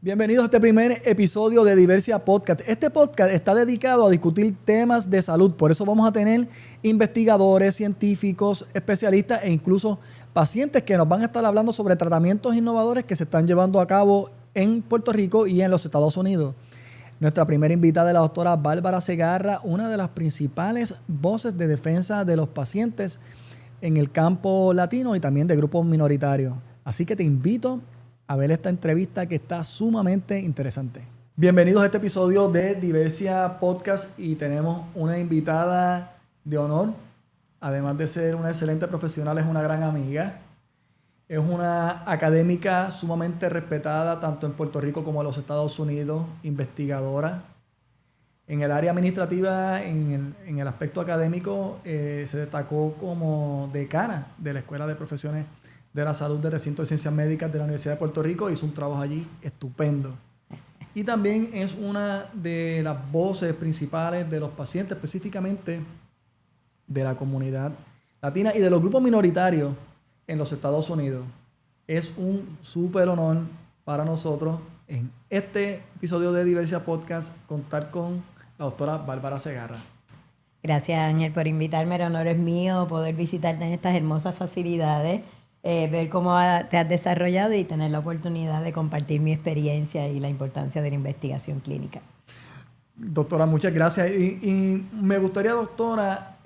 Bienvenidos a este primer episodio de Diversia Podcast. Este podcast está dedicado a discutir temas de salud. Por eso vamos a tener investigadores, científicos, especialistas e incluso pacientes que nos van a estar hablando sobre tratamientos innovadores que se están llevando a cabo en Puerto Rico y en los Estados Unidos. Nuestra primera invitada es la doctora Bárbara Segarra, una de las principales voces de defensa de los pacientes en el campo latino y también de grupos minoritarios. Así que te invito a ver esta entrevista que está sumamente interesante. Bienvenidos a este episodio de Diversia Podcast y tenemos una invitada de honor. Además de ser una excelente profesional, es una gran amiga. Es una académica sumamente respetada tanto en Puerto Rico como en los Estados Unidos, investigadora. En el área administrativa, en el aspecto académico, se destacó como decana de la Escuela de Profesiones de la Salud del Recinto de Ciencias Médicas de la Universidad de Puerto Rico. Hizo un trabajo allí estupendo. Y también es una de las voces principales de los pacientes, específicamente de la comunidad latina y de los grupos minoritarios en los Estados Unidos. Es un súper honor para nosotros en este episodio de Diversia Podcast contar con la doctora Bárbara Segarra. Gracias, Ángel, por invitarme. El honor es mío poder visitarte en estas hermosas facilidades, ver cómo te has desarrollado y tener la oportunidad de compartir mi experiencia y la importancia de la investigación clínica. Doctora, muchas gracias. Y me gustaría, doctora,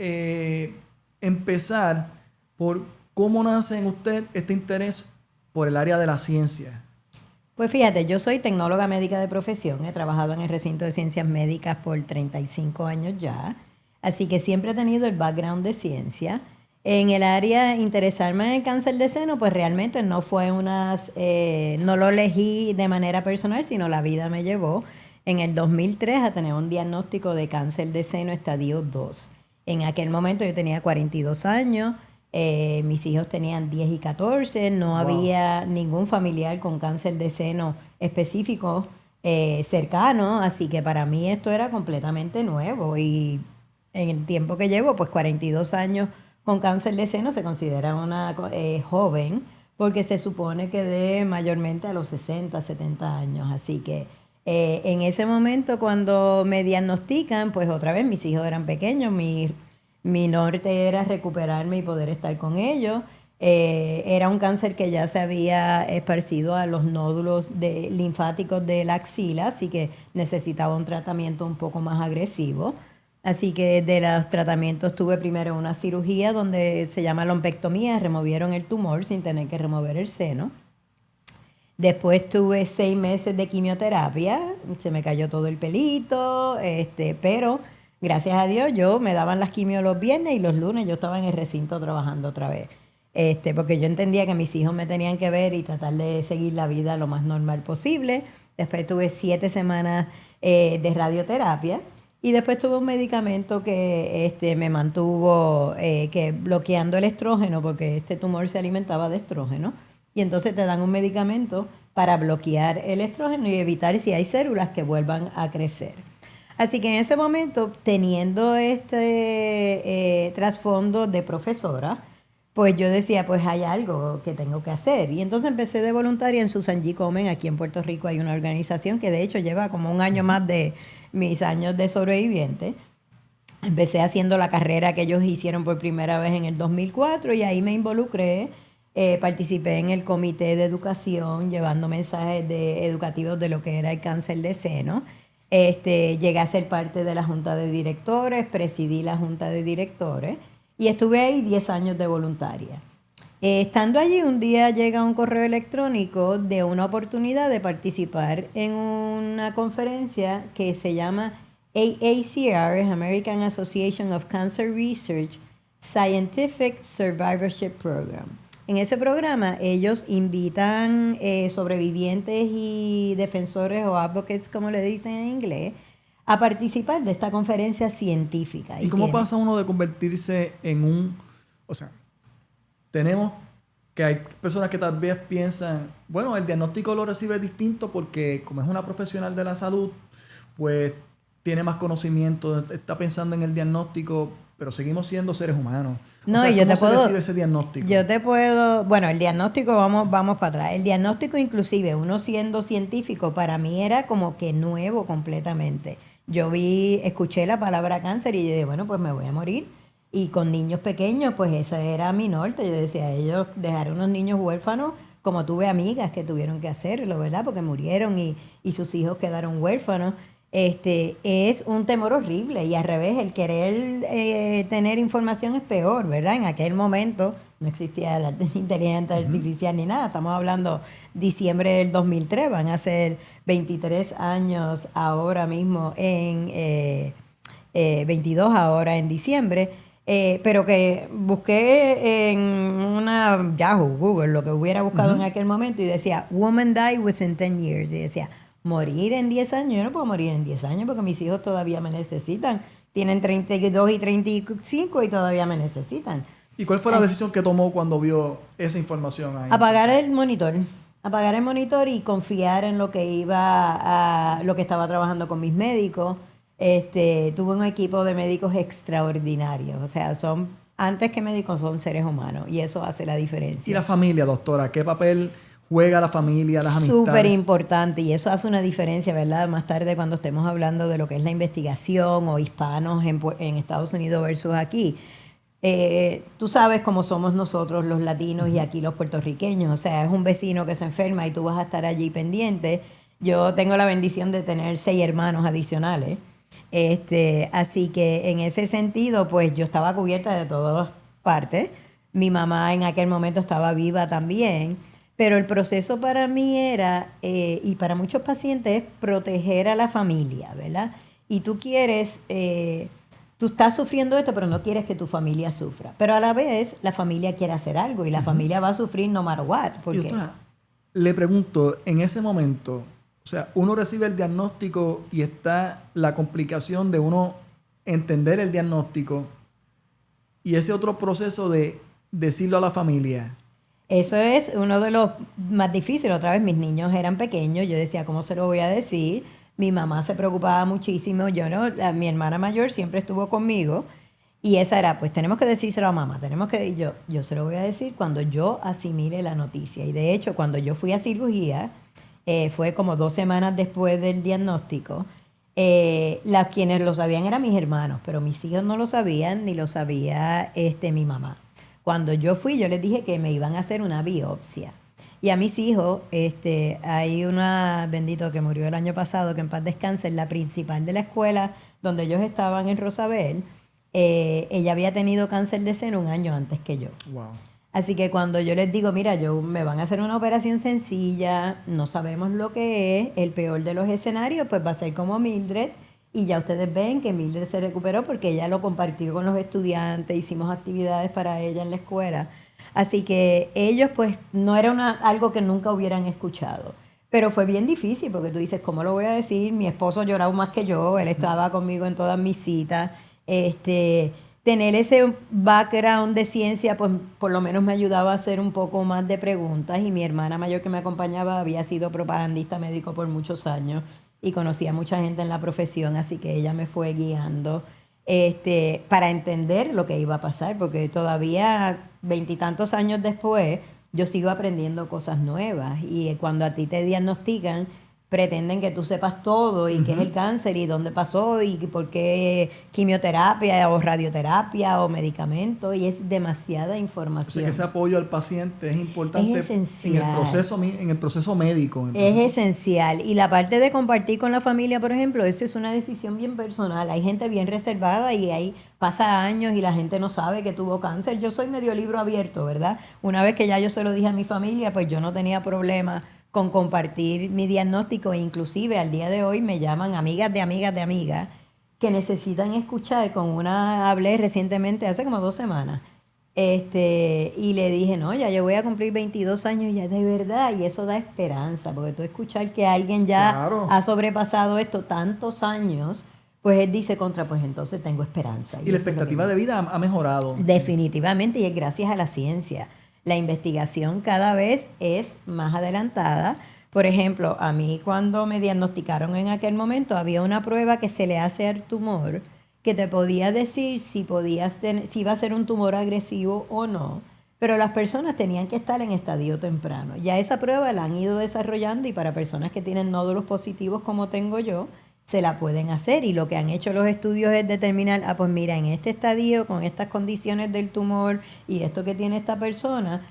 empezar por cómo nace en usted este interés por el área de la ciencia. Pues fíjate, yo soy tecnóloga médica de profesión. He trabajado en el recinto de ciencias médicas por 35 años ya. Así que siempre he tenido el background de ciencia. En el área, interesarme en el cáncer de seno, pues realmente no fue no lo elegí de manera personal, sino la vida me llevó en el 2003 a tener un diagnóstico de cáncer de seno estadio 2. En aquel momento yo tenía 42 años, mis hijos tenían 10 y 14, no había ningún familiar con cáncer de seno específico cercano, así que para mí esto era completamente nuevo y en el tiempo que llevo, pues 42 años con cáncer de seno se considera una joven porque se supone que de mayormente a los 60, 70 años. Así que en ese momento cuando me diagnostican, pues otra vez mis hijos eran pequeños, mi norte era recuperarme y poder estar con ellos. Era un cáncer que ya se había esparcido a los nódulos linfáticos de la axila, así que necesitaba un tratamiento un poco más agresivo. Así que de los tratamientos tuve primero una cirugía donde se llama lumpectomía, removieron el tumor sin tener que remover el seno. Después tuve 6 meses de quimioterapia, se me cayó todo el pelito, pero gracias a Dios yo me daban las quimios los viernes y los lunes yo estaba en el recinto trabajando otra vez. Porque yo entendía que mis hijos me tenían que ver y tratar de seguir la vida lo más normal posible. Después tuve 7 semanas de radioterapia. Y después tuve un medicamento que me mantuvo bloqueando el estrógeno, porque este tumor se alimentaba de estrógeno. Y entonces te dan un medicamento para bloquear el estrógeno y evitar si hay células que vuelvan a crecer. Así que en ese momento, teniendo este trasfondo de profesora, pues yo decía, pues hay algo que tengo que hacer. Y entonces empecé de voluntaria en Susan G. Komen. Aquí en Puerto Rico hay una organización que de hecho lleva como un año más de mis años de sobreviviente. Empecé haciendo la carrera que ellos hicieron por primera vez en el 2004 y ahí me involucré. Participé en el comité de educación llevando mensajes educativos de lo que era el cáncer de seno. Llegué a ser parte de la junta de directores, presidí la junta de directores y estuve ahí 10 años de voluntaria. Estando allí, un día llega un correo electrónico de una oportunidad de participar en una conferencia que se llama AACR, American Association of Cancer Research Scientific Survivorship Program. En ese programa ellos invitan sobrevivientes y defensores o advocates, como le dicen en inglés, a participar de esta conferencia científica. ¿Y cómo pasa uno de convertirse en un... O sea, tenemos que hay personas que tal vez piensan, bueno, el diagnóstico lo recibe distinto porque como es una profesional de la salud, pues tiene más conocimiento, está pensando en el diagnóstico, pero seguimos siendo seres humanos. No, o sea, y yo ¿cómo te se puedo, recibe ese diagnóstico? yo te puedo, bueno, el diagnóstico, vamos para atrás. El diagnóstico inclusive, uno siendo científico, para mí era como que nuevo completamente. Escuché la palabra cáncer y yo dije, bueno, pues me voy a morir. Y con niños pequeños, pues ese era mi norte. Yo decía, ellos dejar unos niños huérfanos, como tuve amigas que tuvieron que hacerlo, ¿verdad? Porque murieron y sus hijos quedaron huérfanos. Es un temor horrible y al revés, el querer tener información es peor, ¿verdad? En aquel momento no existía la inteligencia artificial ni nada. Estamos hablando diciembre del 2003, van a ser 23 años ahora mismo 22 ahora en diciembre. Pero que busqué en una Yahoo, Google, lo que hubiera buscado en aquel momento y decía, woman die within 10 years. Y decía, morir en 10 años. Yo no puedo morir en 10 años porque mis hijos todavía me necesitan. Tienen 32 y 35 y todavía me necesitan. ¿Y cuál fue la decisión que tomó cuando vio esa información ahí? Apagar el monitor. Apagar el monitor y confiar en lo que lo que estaba trabajando con mis médicos. Tuve un equipo de médicos extraordinarios. O sea, antes que médicos, son seres humanos. Y eso hace la diferencia. ¿Y la familia, doctora? ¿Qué papel juega la familia, las amistades? Súper importante. Y eso hace una diferencia, ¿verdad? Más tarde, cuando estemos hablando de lo que es la investigación o hispanos en Estados Unidos versus aquí. Tú sabes cómo somos nosotros los latinos y aquí los puertorriqueños. O sea, es un vecino que se enferma y tú vas a estar allí pendiente. Yo tengo la bendición de tener 6 hermanos adicionales. Así que en ese sentido, pues yo estaba cubierta de todas partes. Mi mamá en aquel momento estaba viva también. Pero el proceso para mí era, y para muchos pacientes, es proteger a la familia, ¿verdad? Y tú quieres... tú estás sufriendo esto, pero no quieres que tu familia sufra. Pero a la vez, la familia quiere hacer algo y la familia va a sufrir no matter what. Y doctora, le pregunto, en ese momento, o sea, uno recibe el diagnóstico y está la complicación de uno entender el diagnóstico y ese otro proceso de decirlo a la familia. Eso es uno de los más difíciles. Otra vez, mis niños eran pequeños. Yo decía, ¿cómo se lo voy a decir? Mi mamá se preocupaba muchísimo. Mi hermana mayor siempre estuvo conmigo. Y esa era, pues tenemos que decírselo a mamá. Yo se lo voy a decir cuando yo asimile la noticia. Y de hecho, cuando yo fui a cirugía, fue como 2 semanas después del diagnóstico. Quienes lo sabían eran mis hermanos, pero mis hijos no lo sabían, ni lo sabía mi mamá. Cuando yo fui, yo les dije que me iban a hacer una biopsia. Y a mis hijos, hay una, bendito, que murió el año pasado, que en paz descanse, la principal de la escuela donde ellos estaban en Rosabel. Ella había tenido cáncer de seno un año antes que yo. Wow. Así que cuando yo les digo, mira, me van a hacer una operación sencilla, no sabemos lo que es, el peor de los escenarios, pues va a ser como Mildred. Y ya ustedes ven que Mildred se recuperó porque ella lo compartió con los estudiantes, hicimos actividades para ella en la escuela. Así que ellos, pues, no era algo que nunca hubieran escuchado. Pero fue bien difícil porque tú dices, ¿cómo lo voy a decir? Mi esposo lloraba más que yo, él estaba conmigo en todas mis citas. Tener ese background de ciencia, pues por lo menos me ayudaba a hacer un poco más de preguntas. Y mi hermana mayor que me acompañaba había sido propagandista médico por muchos años y conocía a mucha gente en la profesión, así que ella me fue guiando para entender lo que iba a pasar, porque todavía 20 y tantos años después yo sigo aprendiendo cosas nuevas y cuando a ti te diagnostican pretenden que tú sepas todo y qué es el cáncer y dónde pasó y por qué quimioterapia o radioterapia o medicamentos, y es demasiada información. O sea, que ese apoyo al paciente es importante. Es esencial. En el proceso médico. Es esencial. Y la parte de compartir con la familia, por ejemplo, eso es una decisión bien personal. Hay gente bien reservada y ahí pasa años y la gente no sabe que tuvo cáncer. Yo soy medio libro abierto, ¿verdad? Una vez que ya yo se lo dije a mi familia, pues yo no tenía problema con compartir mi diagnóstico, e inclusive al día de hoy me llaman amigas de amigas de amigas que necesitan escuchar. Con una hablé recientemente, hace como 2 semanas, y le dije, no, ya yo voy a cumplir 22 años ya de verdad, y eso da esperanza, porque tú escuchar que alguien ya ha sobrepasado esto tantos años, pues él dice pues entonces tengo esperanza. Y la expectativa de vida ha mejorado. Definitivamente, y es gracias a la ciencia. La investigación cada vez es más adelantada. Por ejemplo, a mí cuando me diagnosticaron en aquel momento, había una prueba que se le hace al tumor que te podía decir si si iba a ser un tumor agresivo o no, pero las personas tenían que estar en estadio temprano. Ya esa prueba la han ido desarrollando y para personas que tienen nódulos positivos como tengo yo, se la pueden hacer. Y lo que han hecho los estudios es determinar, pues mira, en este estadio, con estas condiciones del tumor y esto que tiene esta persona,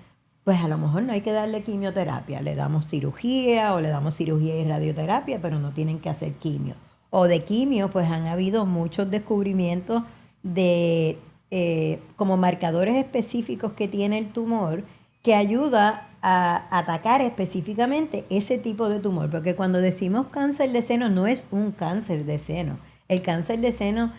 pues a lo mejor no hay que darle quimioterapia. Le damos cirugía o le damos cirugía y radioterapia, pero no tienen que hacer quimio. O de quimio, pues han habido muchos descubrimientos de como marcadores específicos que tiene el tumor que ayuda a atacar específicamente ese tipo de tumor. Porque cuando decimos cáncer de seno, no es un cáncer de seno. El cáncer de seno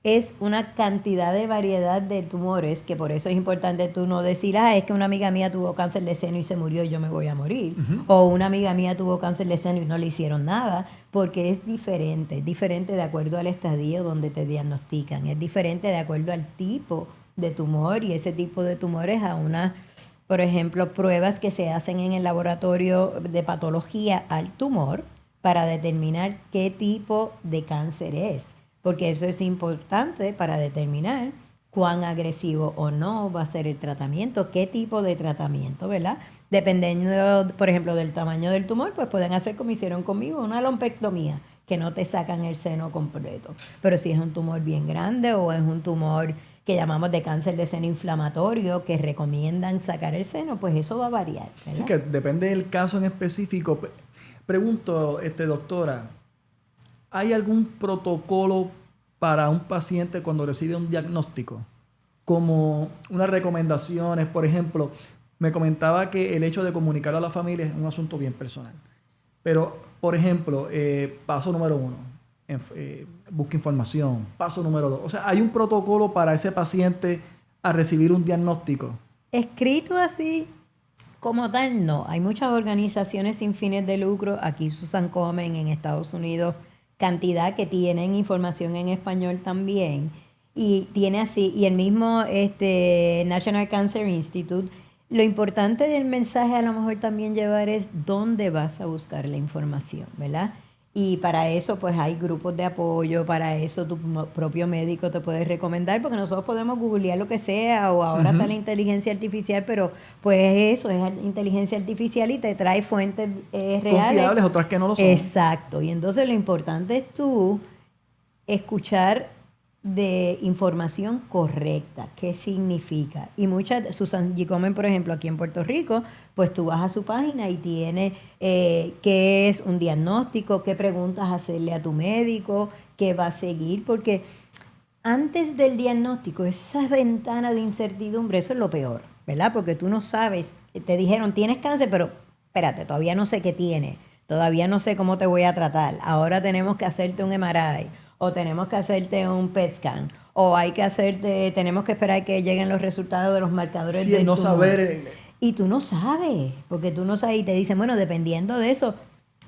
es una cantidad de variedad de tumores, que por eso es importante tú no decir, es que una amiga mía tuvo cáncer de seno y se murió y yo me voy a morir. O una amiga mía tuvo cáncer de seno y no le hicieron nada, porque es diferente de acuerdo al estadio donde te diagnostican, es diferente de acuerdo al tipo de tumor y ese tipo de tumores a unas, por ejemplo, pruebas que se hacen en el laboratorio de patología al tumor para determinar qué tipo de cáncer es. Porque eso es importante para determinar cuán agresivo o no va a ser el tratamiento, qué tipo de tratamiento, ¿verdad? Dependiendo, por ejemplo, del tamaño del tumor, pues pueden hacer como hicieron conmigo, una lumpectomía, que no te sacan el seno completo. Pero si es un tumor bien grande o es un tumor que llamamos de cáncer de seno inflamatorio, que recomiendan sacar el seno, pues eso va a variar, ¿verdad? Así que depende del caso en específico. Pregunto, doctora, ¿hay algún protocolo para un paciente cuando recibe un diagnóstico? Como unas recomendaciones, por ejemplo, me comentaba que el hecho de comunicarlo a la familia es un asunto bien personal. Pero, por ejemplo, paso número 1, busca información. Paso número 2, o sea, ¿hay un protocolo para ese paciente a recibir un diagnóstico? Escrito así, como tal, no. Hay muchas organizaciones sin fines de lucro. Aquí Susan Komen en Estados Unidos, cantidad que tienen información en español también. Y tiene así, y el mismo National Cancer Institute. Lo importante del mensaje a lo mejor también llevar es dónde vas a buscar la información, ¿verdad? Y para eso pues hay grupos de apoyo, para eso tu propio médico te puede recomendar, porque nosotros podemos googlear lo que sea, o ahora está la inteligencia artificial, pero pues eso es inteligencia artificial y te trae fuentes reales. Confiables, otras que no lo son. Exacto, y entonces lo importante es tú escuchar de información correcta, qué significa. Y muchas, Susan G. Komen, por ejemplo, aquí en Puerto Rico, pues tú vas a su página y tiene qué es un diagnóstico, qué preguntas hacerle a tu médico, qué va a seguir, porque antes del diagnóstico, esa ventana de incertidumbre, eso es lo peor, ¿verdad? Porque tú no sabes, te dijeron, tienes cáncer, pero espérate, todavía no sé qué tienes, todavía no sé cómo te voy a tratar, ahora tenemos que hacerte un MRI, o tenemos que hacerte un PET scan, o tenemos que esperar que lleguen los resultados de los marcadores del no tumor. Saber. Y tú no sabes, porque tú no sabes, y te dicen, bueno, dependiendo de eso,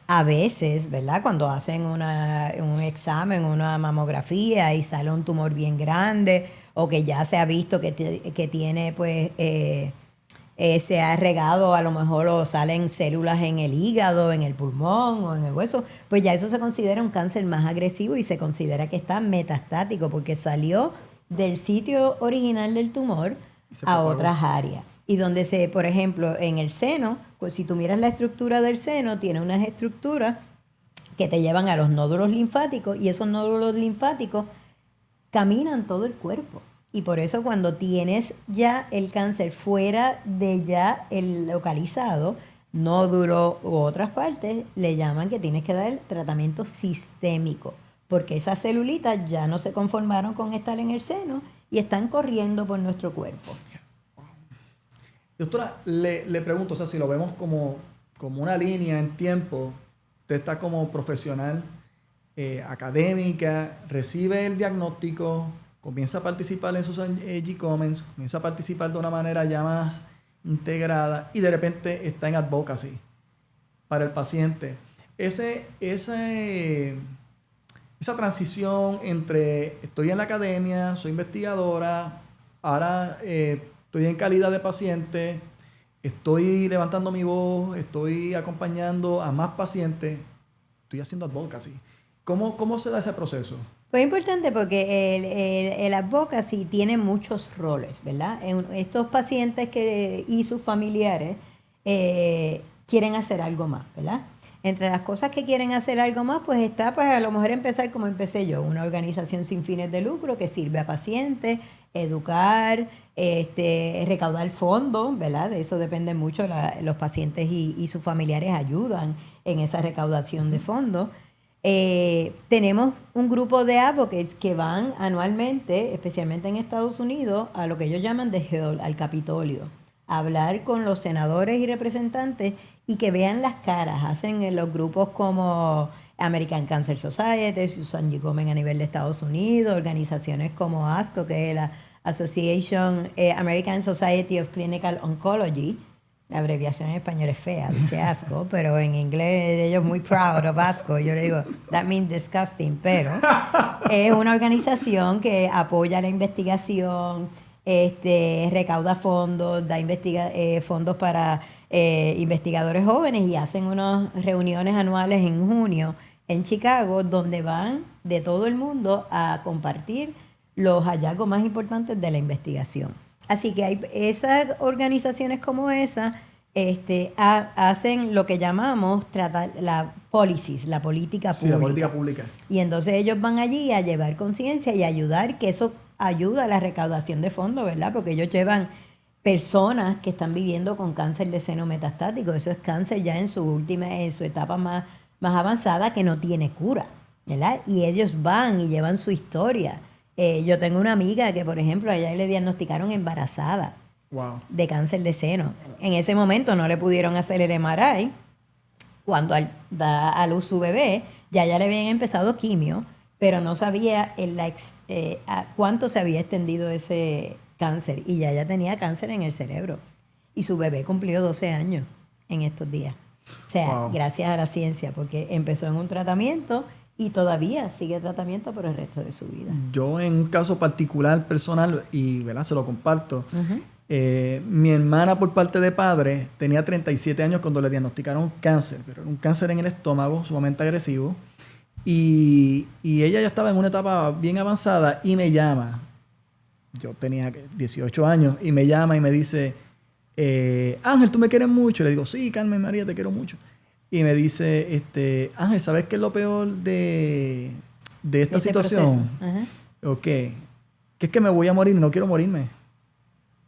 a veces, ¿verdad? Cuando hacen un examen, una mamografía y sale un tumor bien grande, o que ya se ha visto que tiene, pues, se ha regado, a lo mejor o salen células en el hígado, en el pulmón o en el hueso, pues ya eso se considera un cáncer más agresivo y se considera que está metastático porque salió del sitio original del tumor a otras áreas. Y donde por ejemplo, en el seno, pues si tú miras la estructura del seno, tiene unas estructuras que te llevan a los nódulos linfáticos y esos nódulos linfáticos caminan todo el cuerpo. Y por eso cuando tienes ya el cáncer fuera de ya el localizado, nódulo u otras partes, le llaman que tienes que dar tratamiento sistémico, porque esas celulitas ya no se conformaron con estar en el seno y están corriendo por nuestro cuerpo. Doctora, le pregunto, o sea, si lo vemos como una línea en tiempo, usted está como profesional, académica, recibe el diagnóstico, comienza a participar en Susan G. Komen, comienza a participar de una manera ya más integrada y de repente está en advocacy para el paciente. Esa transición entre estoy en la academia, soy investigadora, ahora estoy en calidad de paciente, estoy levantando mi voz, estoy acompañando a más pacientes, estoy haciendo advocacy. ¿Cómo se da ese proceso? Pues es importante porque el advocacy tiene muchos roles, ¿verdad? Estos pacientes y sus familiares quieren hacer algo más, ¿verdad? Entre las cosas que quieren hacer algo más, pues está, pues a lo mejor empezar como empecé yo, una organización sin fines de lucro que sirve a pacientes, educar, recaudar fondos, ¿verdad? De eso depende mucho, los pacientes y sus familiares ayudan en esa recaudación de fondos. Tenemos un grupo de advocates que van anualmente, especialmente en Estados Unidos, a lo que ellos llaman The Hill, al Capitolio, a hablar con los senadores y representantes y que vean las caras. Hacen en los grupos como American Cancer Society, Susan G. Komen a nivel de Estados Unidos, organizaciones como ASCO, que es la Association American Society of Clinical Oncology. La abreviación en español es fea, dice ASCO, pero en inglés ellos muy proud of ASCO. Yo le digo, that means disgusting, pero es una organización que apoya la investigación, recauda fondos, da fondos para investigadores jóvenes y hacen unas reuniones anuales en junio en Chicago donde van de todo el mundo a compartir los hallazgos más importantes de la investigación. Así que hay esas organizaciones como esa hacen lo que llamamos tratar la policies, la política pública. Sí, la política pública. Y entonces ellos van allí a llevar conciencia y ayudar, que eso ayuda a la recaudación de fondos, ¿verdad? Porque ellos llevan personas que están viviendo con cáncer de seno metastático. Eso es cáncer ya en su etapa más avanzada que no tiene cura, ¿verdad? Y ellos van y llevan su historia. Yo tengo una amiga que, por ejemplo, a ella le diagnosticaron embarazada de cáncer de seno. En ese momento no le pudieron hacer el MRI. Cuando da a luz su bebé, ya le habían empezado quimio, pero no sabía a cuánto se había extendido ese cáncer. Y ya tenía cáncer en el cerebro. Y su bebé cumplió 12 años en estos días. O sea, gracias a la ciencia, porque empezó en un tratamiento y todavía sigue tratamiento por el resto de su vida. Yo en un caso particular, personal, y ¿verdad? Se lo comparto, mi hermana por parte de padre tenía 37 años cuando le diagnosticaron cáncer, pero era un cáncer en el estómago sumamente agresivo, y ella ya estaba en una etapa bien avanzada y me llama, yo tenía 18 años, y me llama y me dice, Ángel, ¿tú me quieres mucho? Le digo, sí, Carmen María, te quiero mucho. Y me dice, Ángel, ¿sabes qué es lo peor de esta situación? Ok. Que es que me voy a morir y no quiero morirme.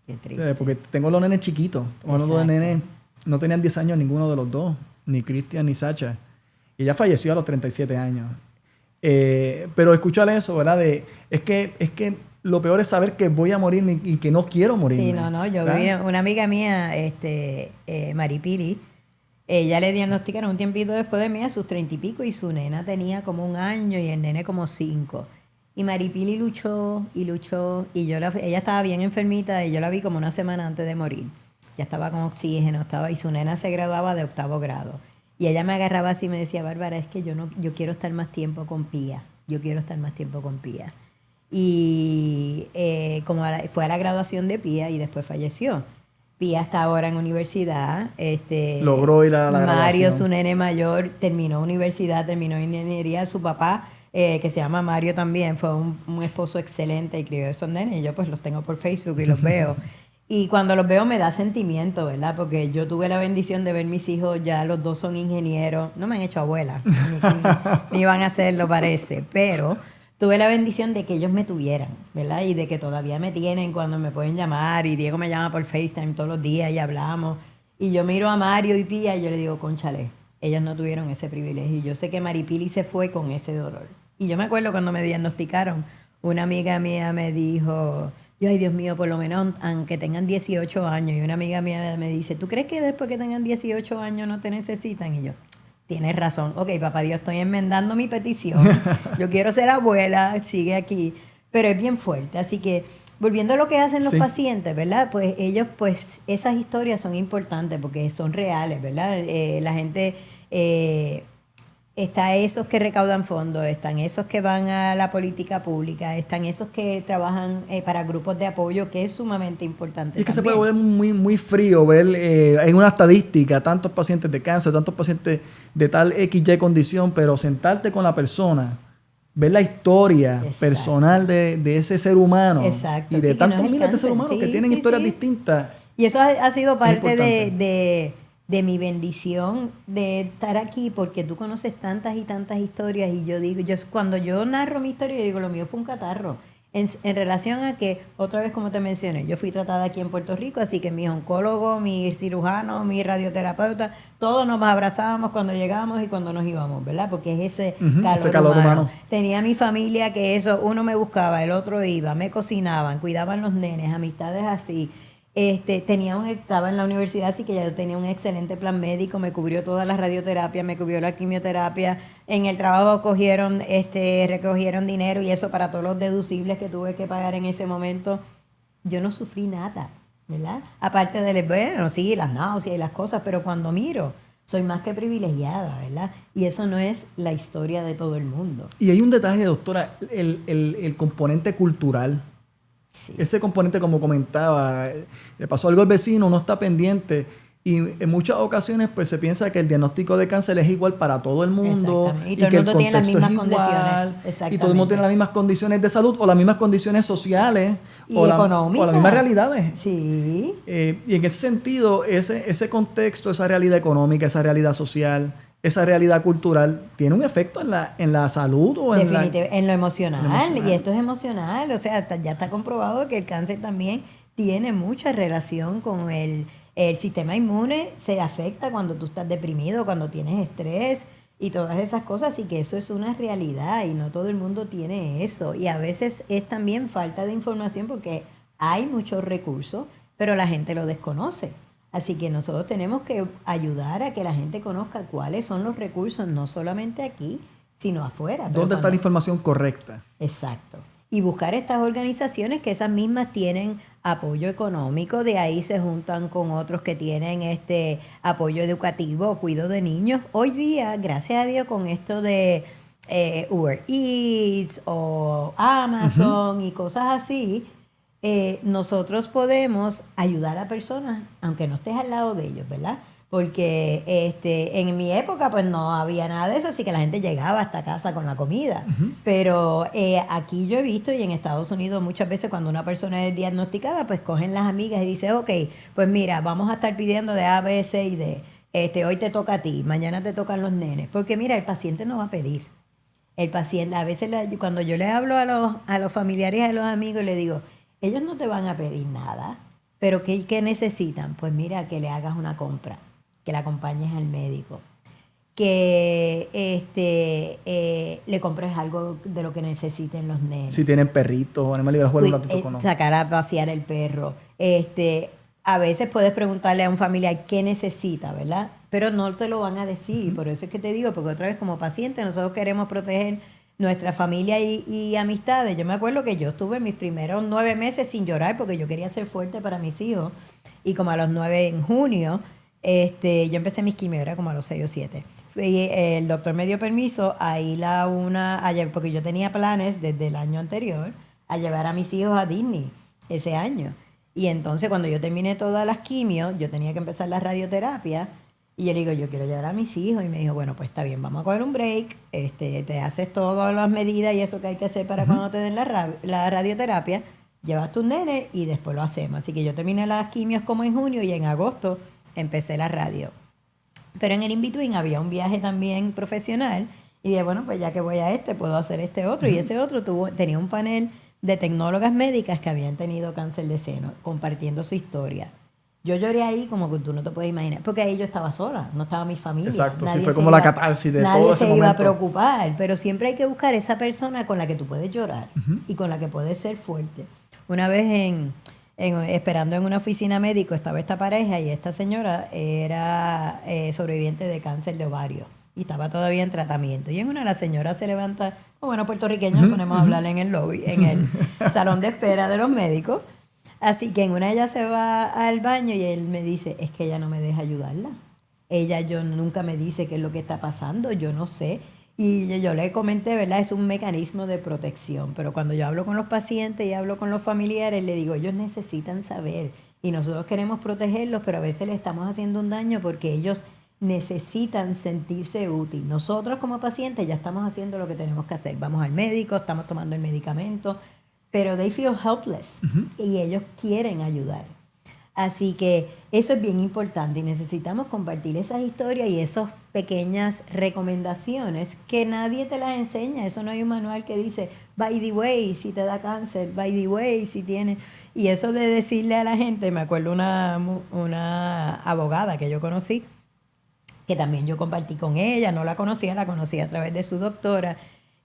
Qué triste. Porque tengo los nenes chiquitos. Los dos nenes no tenían 10 años ninguno de los dos. Ni Cristian ni Sacha. Y ella falleció a los 37 años. Pero escuchar eso, ¿verdad? Es que lo peor es saber que voy a morirme y que no quiero morirme. Sí, no. Yo vi una amiga mía, Maripili. Ella le diagnosticaron un tiempito después de mí a sus 30 y pico y su nena tenía como 1 año y el nene como 5. Y Maripili luchó y ella estaba bien enfermita y yo la vi como 1 semana antes de morir. Ya estaba con oxígeno, y su nena se graduaba de 8º grado. Y ella me agarraba así y me decía, Bárbara, es que yo quiero estar más tiempo con Pía. Yo quiero estar más tiempo con Pía. Y fue a la graduación de Pía y después falleció. Pía está ahora en universidad. Logró ir a la graduación. Mario, su nene mayor, terminó universidad, terminó ingeniería. Su papá, que se llama Mario también, fue un esposo excelente y crió esos nenes. Y yo pues los tengo por Facebook y los veo. Y cuando los veo me da sentimiento, ¿verdad? Porque yo tuve la bendición de ver mis hijos, ya los 2 son ingenieros. No me han hecho abuela, ni van a hacerlo, parece. Pero tuve la bendición de que ellos me tuvieran, ¿verdad? Y de que todavía me tienen cuando me pueden llamar. Y Diego me llama por FaceTime todos los días y hablamos. Y yo miro a Mario y Pía y yo le digo, cónchale, ellos no tuvieron ese privilegio. Y yo sé que Maripili se fue con ese dolor. Y yo me acuerdo cuando me diagnosticaron, una amiga mía me dijo, ay Dios mío, por lo menos aunque tengan 18 años. Y una amiga mía me dice, ¿tú crees que después que tengan 18 años no te necesitan? Y yo, tienes razón. Ok, papá Dios, estoy enmendando mi petición. Yo quiero ser abuela, sigue aquí. Pero es bien fuerte. Así que, volviendo a lo que hacen los pacientes, ¿verdad? Pues ellos, pues, esas historias son importantes porque son reales, ¿verdad? La gente, está esos que recaudan fondos, están esos que van a la política pública, están esos que trabajan para grupos de apoyo, que es sumamente importante. Y es que se puede volver muy, muy frío ver en una estadística tantos pacientes de cáncer, tantos pacientes de tal XY condición, pero sentarte con la persona ver la historia Exacto. personal de ese ser humano. Exacto. Y de Sí, que tantos no es el miles de seres cáncer. humanos que Sí, tienen sí, historias sí. distintas. Y eso ha sido parte importante. de mi bendición de estar aquí, porque tú conoces tantas y tantas historias. Y yo digo, cuando yo narro mi historia, yo digo, lo mío fue un catarro. En relación a que, otra vez como te mencioné, yo fui tratada aquí en Puerto Rico, así que mi oncólogo, mi cirujano, mi radioterapeuta, todos nos abrazábamos cuando llegábamos y cuando nos íbamos, ¿verdad? Porque es ese Ese calor, calor humano. Tenía mi familia que eso, uno me buscaba, el otro iba, me cocinaban, cuidaban los nenes, amistades así. Estaba en la universidad, así que ya yo tenía un excelente plan médico, me cubrió toda la radioterapia, me cubrió la quimioterapia. En el trabajo recogieron dinero y eso para todos los deducibles que tuve que pagar en ese momento. Yo no sufrí nada, ¿verdad? Aparte de, bueno, sí, las náuseas y las cosas, pero cuando miro, soy más que privilegiada, ¿verdad? Y eso no es la historia de todo el mundo. Y hay un detalle, doctora, el componente cultural. Sí. Ese componente, como comentaba, le pasó algo al vecino, uno está pendiente. Y en muchas ocasiones pues se piensa que el diagnóstico de cáncer es igual para todo el mundo. Y todo el que mundo tiene las contexto mismas es condiciones. igual, Exactamente. y todo el mundo tiene las mismas condiciones de salud o las mismas condiciones sociales Y o económicas. las mismas realidades. Sí. Y en ese sentido, ese contexto, esa realidad económica, esa realidad social, esa realidad cultural, tiene un efecto en la salud o en En lo emocional. en lo emocional. Y esto es emocional. O sea, ya está comprobado que el cáncer también tiene mucha relación con el sistema inmune. Se afecta cuando tú estás deprimido, cuando tienes estrés y todas esas cosas. Así que eso es una realidad y no todo el mundo tiene eso. Y a veces es también falta de información porque hay muchos recursos, pero la gente lo desconoce. Así que nosotros tenemos que ayudar a que la gente conozca cuáles son los recursos, no solamente aquí, sino afuera. ¿Dónde está la información correcta? Exacto. Y buscar estas organizaciones que esas mismas tienen apoyo económico, de ahí se juntan con otros que tienen apoyo educativo, cuidado de niños. Hoy día, gracias a Dios, con esto de Uber Eats o Amazon y cosas así, nosotros podemos ayudar a personas, aunque no estés al lado de ellos, ¿verdad? Porque en mi época pues no había nada de eso, así que la gente llegaba hasta casa con la comida. Pero aquí yo he visto, y en Estados Unidos muchas veces cuando una persona es diagnosticada, pues cogen las amigas y dicen, ok, pues mira, vamos a estar pidiendo de A, B, C y D. Hoy te toca a ti, mañana te tocan los nenes. Porque mira, el paciente no va a pedir. El paciente, a veces cuando yo le hablo a los familiares y a los amigos, le digo, ellos no te van a pedir nada, pero ¿qué necesitan? Pues mira, que le hagas una compra, que la acompañes al médico, que le compres algo de lo que necesiten los nenes. Si tienen perritos o animales, jugar un ratito con ellos. Sacar a pasear el perro. A veces puedes preguntarle a un familiar qué necesita, ¿verdad? Pero no te lo van a decir. Por eso es que te digo, porque otra vez como paciente nosotros queremos proteger nuestra familia y amistades. Yo me acuerdo que yo estuve mis primeros 9 meses sin llorar porque yo quería ser fuerte para mis hijos. Y como a los 9 en junio, yo empecé mis quimios, era como a los 6 o 7. El doctor me dio permiso a ir porque yo tenía planes desde el año anterior a llevar a mis hijos a Disney ese año. Y entonces cuando yo terminé todas las quimios, yo tenía que empezar la radioterapia. Y yo le digo, yo quiero llevar a mis hijos. Y me dijo, bueno, pues está bien, vamos a coger un break. Te haces todas las medidas y eso que hay que hacer para cuando te den la radioterapia. Llevas tus nenes y después lo hacemos. Así que yo terminé las quimios como en junio y en agosto empecé la radio. Pero en el in-between había un viaje también profesional. Y dije, bueno, pues ya que voy a puedo hacer este otro. Y ese otro tenía un panel de tecnólogas médicas que habían tenido cáncer de seno, compartiendo su historia. Yo lloré ahí como que tú no te puedes imaginar, porque ahí yo estaba sola, no estaba mi familia. Exacto, sí, fue como la catarsis de todo ese momento. Nadie se iba a preocupar, pero siempre hay que buscar esa persona con la que tú puedes llorar y con la que puedes ser fuerte. Una vez esperando en una oficina médico estaba esta pareja y esta señora era sobreviviente de cáncer de ovario y estaba todavía en tratamiento. Y en una la señora se levanta, bueno, puertorriqueños ponemos a hablar en el lobby, en el salón de espera de los médicos. Así que en una ella se va al baño y él me dice, es que ella no me deja ayudarla. Yo nunca me dice qué es lo que está pasando, yo no sé. Y yo le comenté, ¿verdad? Es un mecanismo de protección. Pero cuando yo hablo con los pacientes y hablo con los familiares, le digo, ellos necesitan saber. Y nosotros queremos protegerlos, pero a veces le estamos haciendo un daño porque ellos necesitan sentirse útil. Nosotros como pacientes ya estamos haciendo lo que tenemos que hacer. Vamos al médico, estamos tomando el medicamento, pero they feel helpless y ellos quieren ayudar. Así que eso es bien importante y necesitamos compartir esas historias y esas pequeñas recomendaciones que nadie te las enseña. Eso no hay un manual que dice, by the way, si te da cáncer, by the way, si tienes... Y eso de decirle a la gente, me acuerdo una abogada que yo conocí, que también yo compartí con ella, no la conocía a través de su doctora.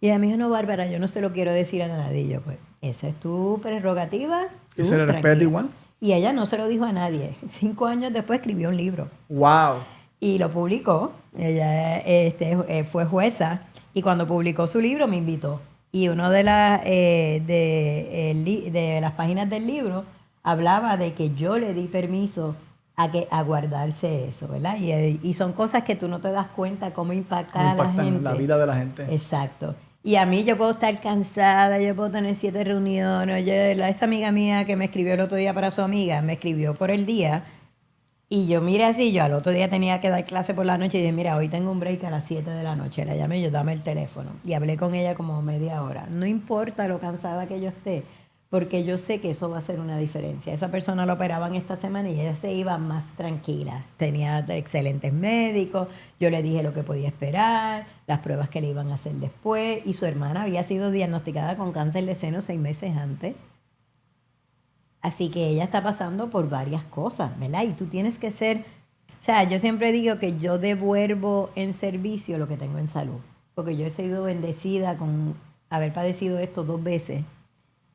Y ella me dijo, no, Bárbara, yo no se lo quiero decir a nadie. Y yo, pues, esa es tu prerrogativa. ¿Y se le respeta igual? Y ella no se lo dijo a nadie. 5 años después escribió un libro. ¡Wow! Y lo publicó. Ella fue jueza. Y cuando publicó su libro me invitó. Y una de las páginas del libro hablaba de que yo le di permiso a guardarse eso, ¿verdad? Y son cosas que tú no te das cuenta cómo impactan a la gente. La vida de la gente. Exacto. Y a mí yo puedo estar cansada, yo puedo tener 7 reuniones. Esa amiga mía que me escribió el otro día para su amiga, me escribió por el día. Y yo miré así, yo al otro día tenía que dar clase por la noche y dije, mira, hoy tengo un break a las 7 de la noche. La llamé y yo, dame el teléfono. Y hablé con ella como media hora. No importa lo cansada que yo esté, porque yo sé que eso va a hacer una diferencia. Esa persona la operaban esta semana y ella se iba más tranquila. Tenía excelentes médicos, yo le dije lo que podía esperar, las pruebas que le iban a hacer después, y su hermana había sido diagnosticada con cáncer de seno 6 meses antes. Así que ella está pasando por varias cosas, ¿verdad? Y tú tienes que ser... O sea, yo siempre digo que yo devuelvo en servicio lo que tengo en salud. Porque yo he sido bendecida con haber padecido esto 2 veces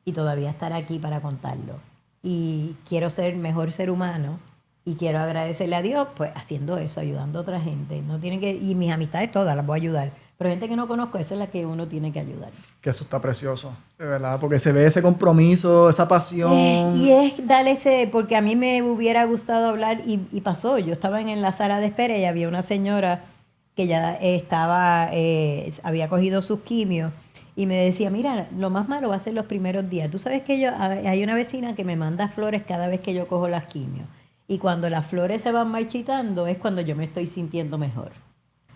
y todavía estar aquí para contarlo. Y quiero ser mejor ser humano y quiero agradecerle a Dios, pues haciendo eso, ayudando a otra gente. No tienen que... Y mis amistades todas las voy a ayudar. Pero gente que no conozco, esa es la que uno tiene que ayudar. Que eso está precioso, de verdad, porque se ve ese compromiso, esa pasión. Y es darle ese, porque a mí me hubiera gustado hablar y pasó. Yo estaba en la sala de espera y había una señora que ya había cogido sus quimios y me decía, mira, lo más malo va a ser los primeros días. Tú sabes que hay una vecina que me manda flores cada vez que yo cojo las quimios. Y cuando las flores se van marchitando es cuando yo me estoy sintiendo mejor.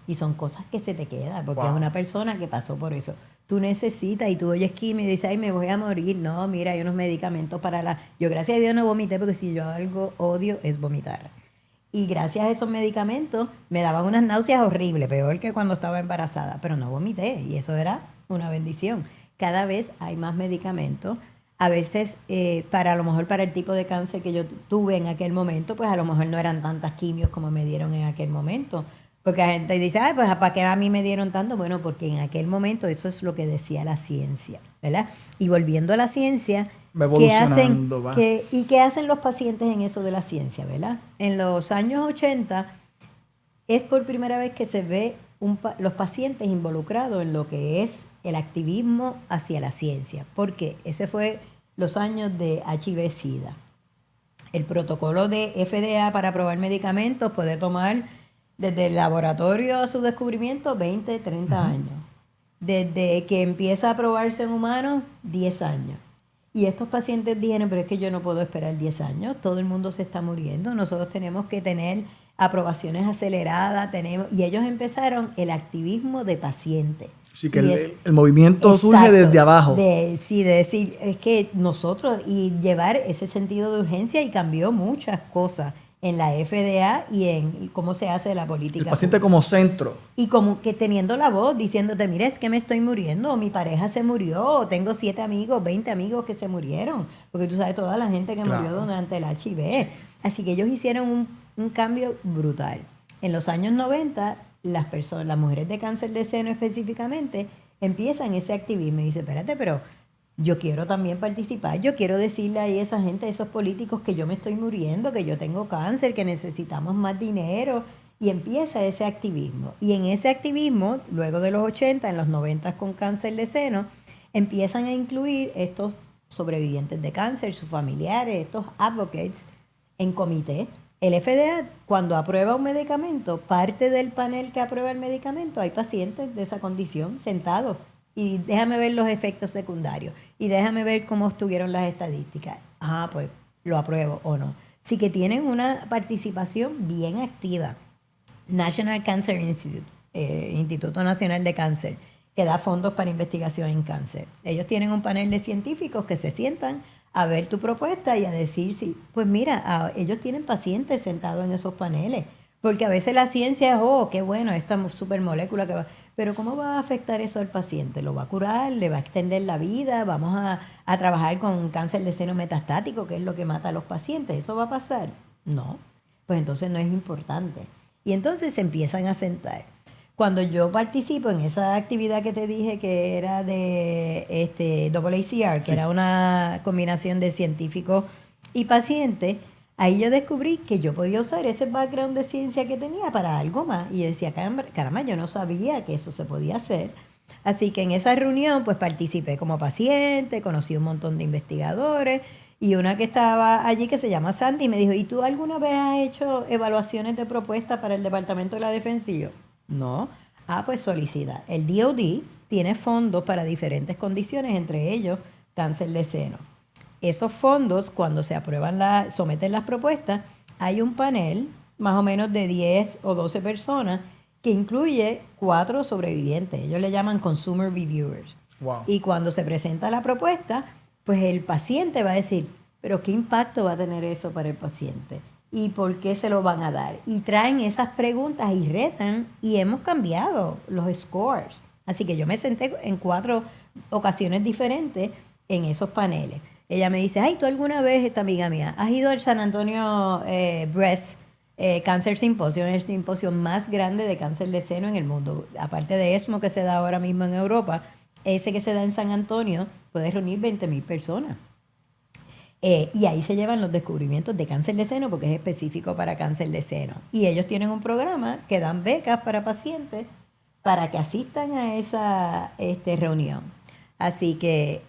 Y son cosas que se te quedan, porque es una persona que pasó por eso. Tú necesitas, y tú oyes quimio y dices, ay, me voy a morir. No, mira, hay unos medicamentos para la... Yo, gracias a Dios, no vomité, porque si yo algo odio es vomitar. Y gracias a esos medicamentos me daban unas náuseas horribles, peor que cuando estaba embarazada, pero no vomité, y eso era una bendición. Cada vez hay más medicamentos. A veces, a lo mejor para el tipo de cáncer que yo tuve en aquel momento, pues a lo mejor no eran tantas quimios como me dieron en aquel momento. Porque la gente dice, ay, pues ¿para qué a mí me dieron tanto? Bueno, porque en aquel momento eso es lo que decía la ciencia, ¿verdad? Y volviendo a la ciencia, ¿qué hacen los pacientes en eso de la ciencia, verdad? En los años 80 es por primera vez que se ve los pacientes involucrados en lo que es el activismo hacia la ciencia. ¿Por qué? Ese fue los años de HIV-Sida. El protocolo de FDA para probar medicamentos puede tomar desde el laboratorio a su descubrimiento 20, 30 años. Desde que empieza a probarse en humanos, 10 años. Y estos pacientes dijeron, pero es que yo no puedo esperar 10 años, todo el mundo se está muriendo, nosotros tenemos que tener aprobaciones aceleradas, y ellos empezaron el activismo de pacientes. Sí, que el movimiento surge desde abajo. De decir, es que nosotros, y llevar ese sentido de urgencia, y cambió muchas cosas en la FDA y cómo se hace la política. El paciente como centro. Y como que teniendo la voz, diciéndote, mira, es que me estoy muriendo, o mi pareja se murió, o tengo 7 amigos, 20 amigos que se murieron. Porque tú sabes toda la gente que murió durante el HIV. Así que ellos hicieron un cambio brutal. En los años 90, las mujeres de cáncer de seno específicamente, empiezan ese activismo y dicen, espérate, pero yo quiero también participar, yo quiero decirle a esa gente, a esos políticos, que yo me estoy muriendo, que yo tengo cáncer, que necesitamos más dinero. Y empieza ese activismo. Y en ese activismo, luego de los 80, en los 90 con cáncer de seno, empiezan a incluir estos sobrevivientes de cáncer, sus familiares, estos advocates, en comité. El FDA, cuando aprueba un medicamento, parte del panel que aprueba el medicamento, hay pacientes de esa condición sentados. Y déjame ver los efectos secundarios. Y déjame ver cómo estuvieron las estadísticas. Pues lo apruebo o no. Así que tienen una participación bien activa. National Cancer Institute, Instituto Nacional de Cáncer, que da fondos para investigación en cáncer. Ellos tienen un panel de científicos que se sientan a ver tu propuesta y a decir si, pues mira, ellos tienen pacientes sentados en esos paneles, porque a veces la ciencia es, oh, qué bueno, esta supermolécula que va, pero ¿cómo va a afectar eso al paciente? ¿Lo va a curar? ¿Le va a extender la vida? ¿Vamos a trabajar con cáncer de seno metastático, que es lo que mata a los pacientes? ¿Eso va a pasar? No, pues entonces no es importante. Y entonces se empiezan a sentar. Cuando yo participo en esa actividad que te dije que era de AACR, que era una combinación de científicos y pacientes, ahí yo descubrí que yo podía usar ese background de ciencia que tenía para algo más. Y yo decía, caramba, yo no sabía que eso se podía hacer. Así que en esa reunión pues participé como paciente, conocí un montón de investigadores y una que estaba allí que se llama Sandy me dijo, ¿y tú alguna vez has hecho evaluaciones de propuestas para el Departamento de la Defensa? Y yo, no. Pues solicita. El DoD tiene fondos para diferentes condiciones, entre ellos cáncer de seno. Esos fondos, cuando se aprueban, someten las propuestas, hay un panel más o menos de 10 o 12 personas que incluye 4 sobrevivientes. Ellos le llaman consumer reviewers. Wow. Y cuando se presenta la propuesta, pues el paciente va a decir, pero ¿qué impacto va a tener eso para el paciente? ¿Y por qué se lo van a dar? Y traen esas preguntas y retan, y hemos cambiado los scores. Así que yo me senté en 4 ocasiones diferentes en esos paneles. Ella me dice, ay, ¿tú alguna vez, esta amiga mía, has ido al San Antonio Breast Cancer Symposium, el simposio más grande de cáncer de seno en el mundo? Aparte de ESMO que se da ahora mismo en Europa, ese que se da en San Antonio puede reunir 20,000 personas. Y ahí se llevan los descubrimientos de cáncer de seno porque es específico para cáncer de seno. Y ellos tienen un programa que dan becas para pacientes para que asistan a esa reunión. Así que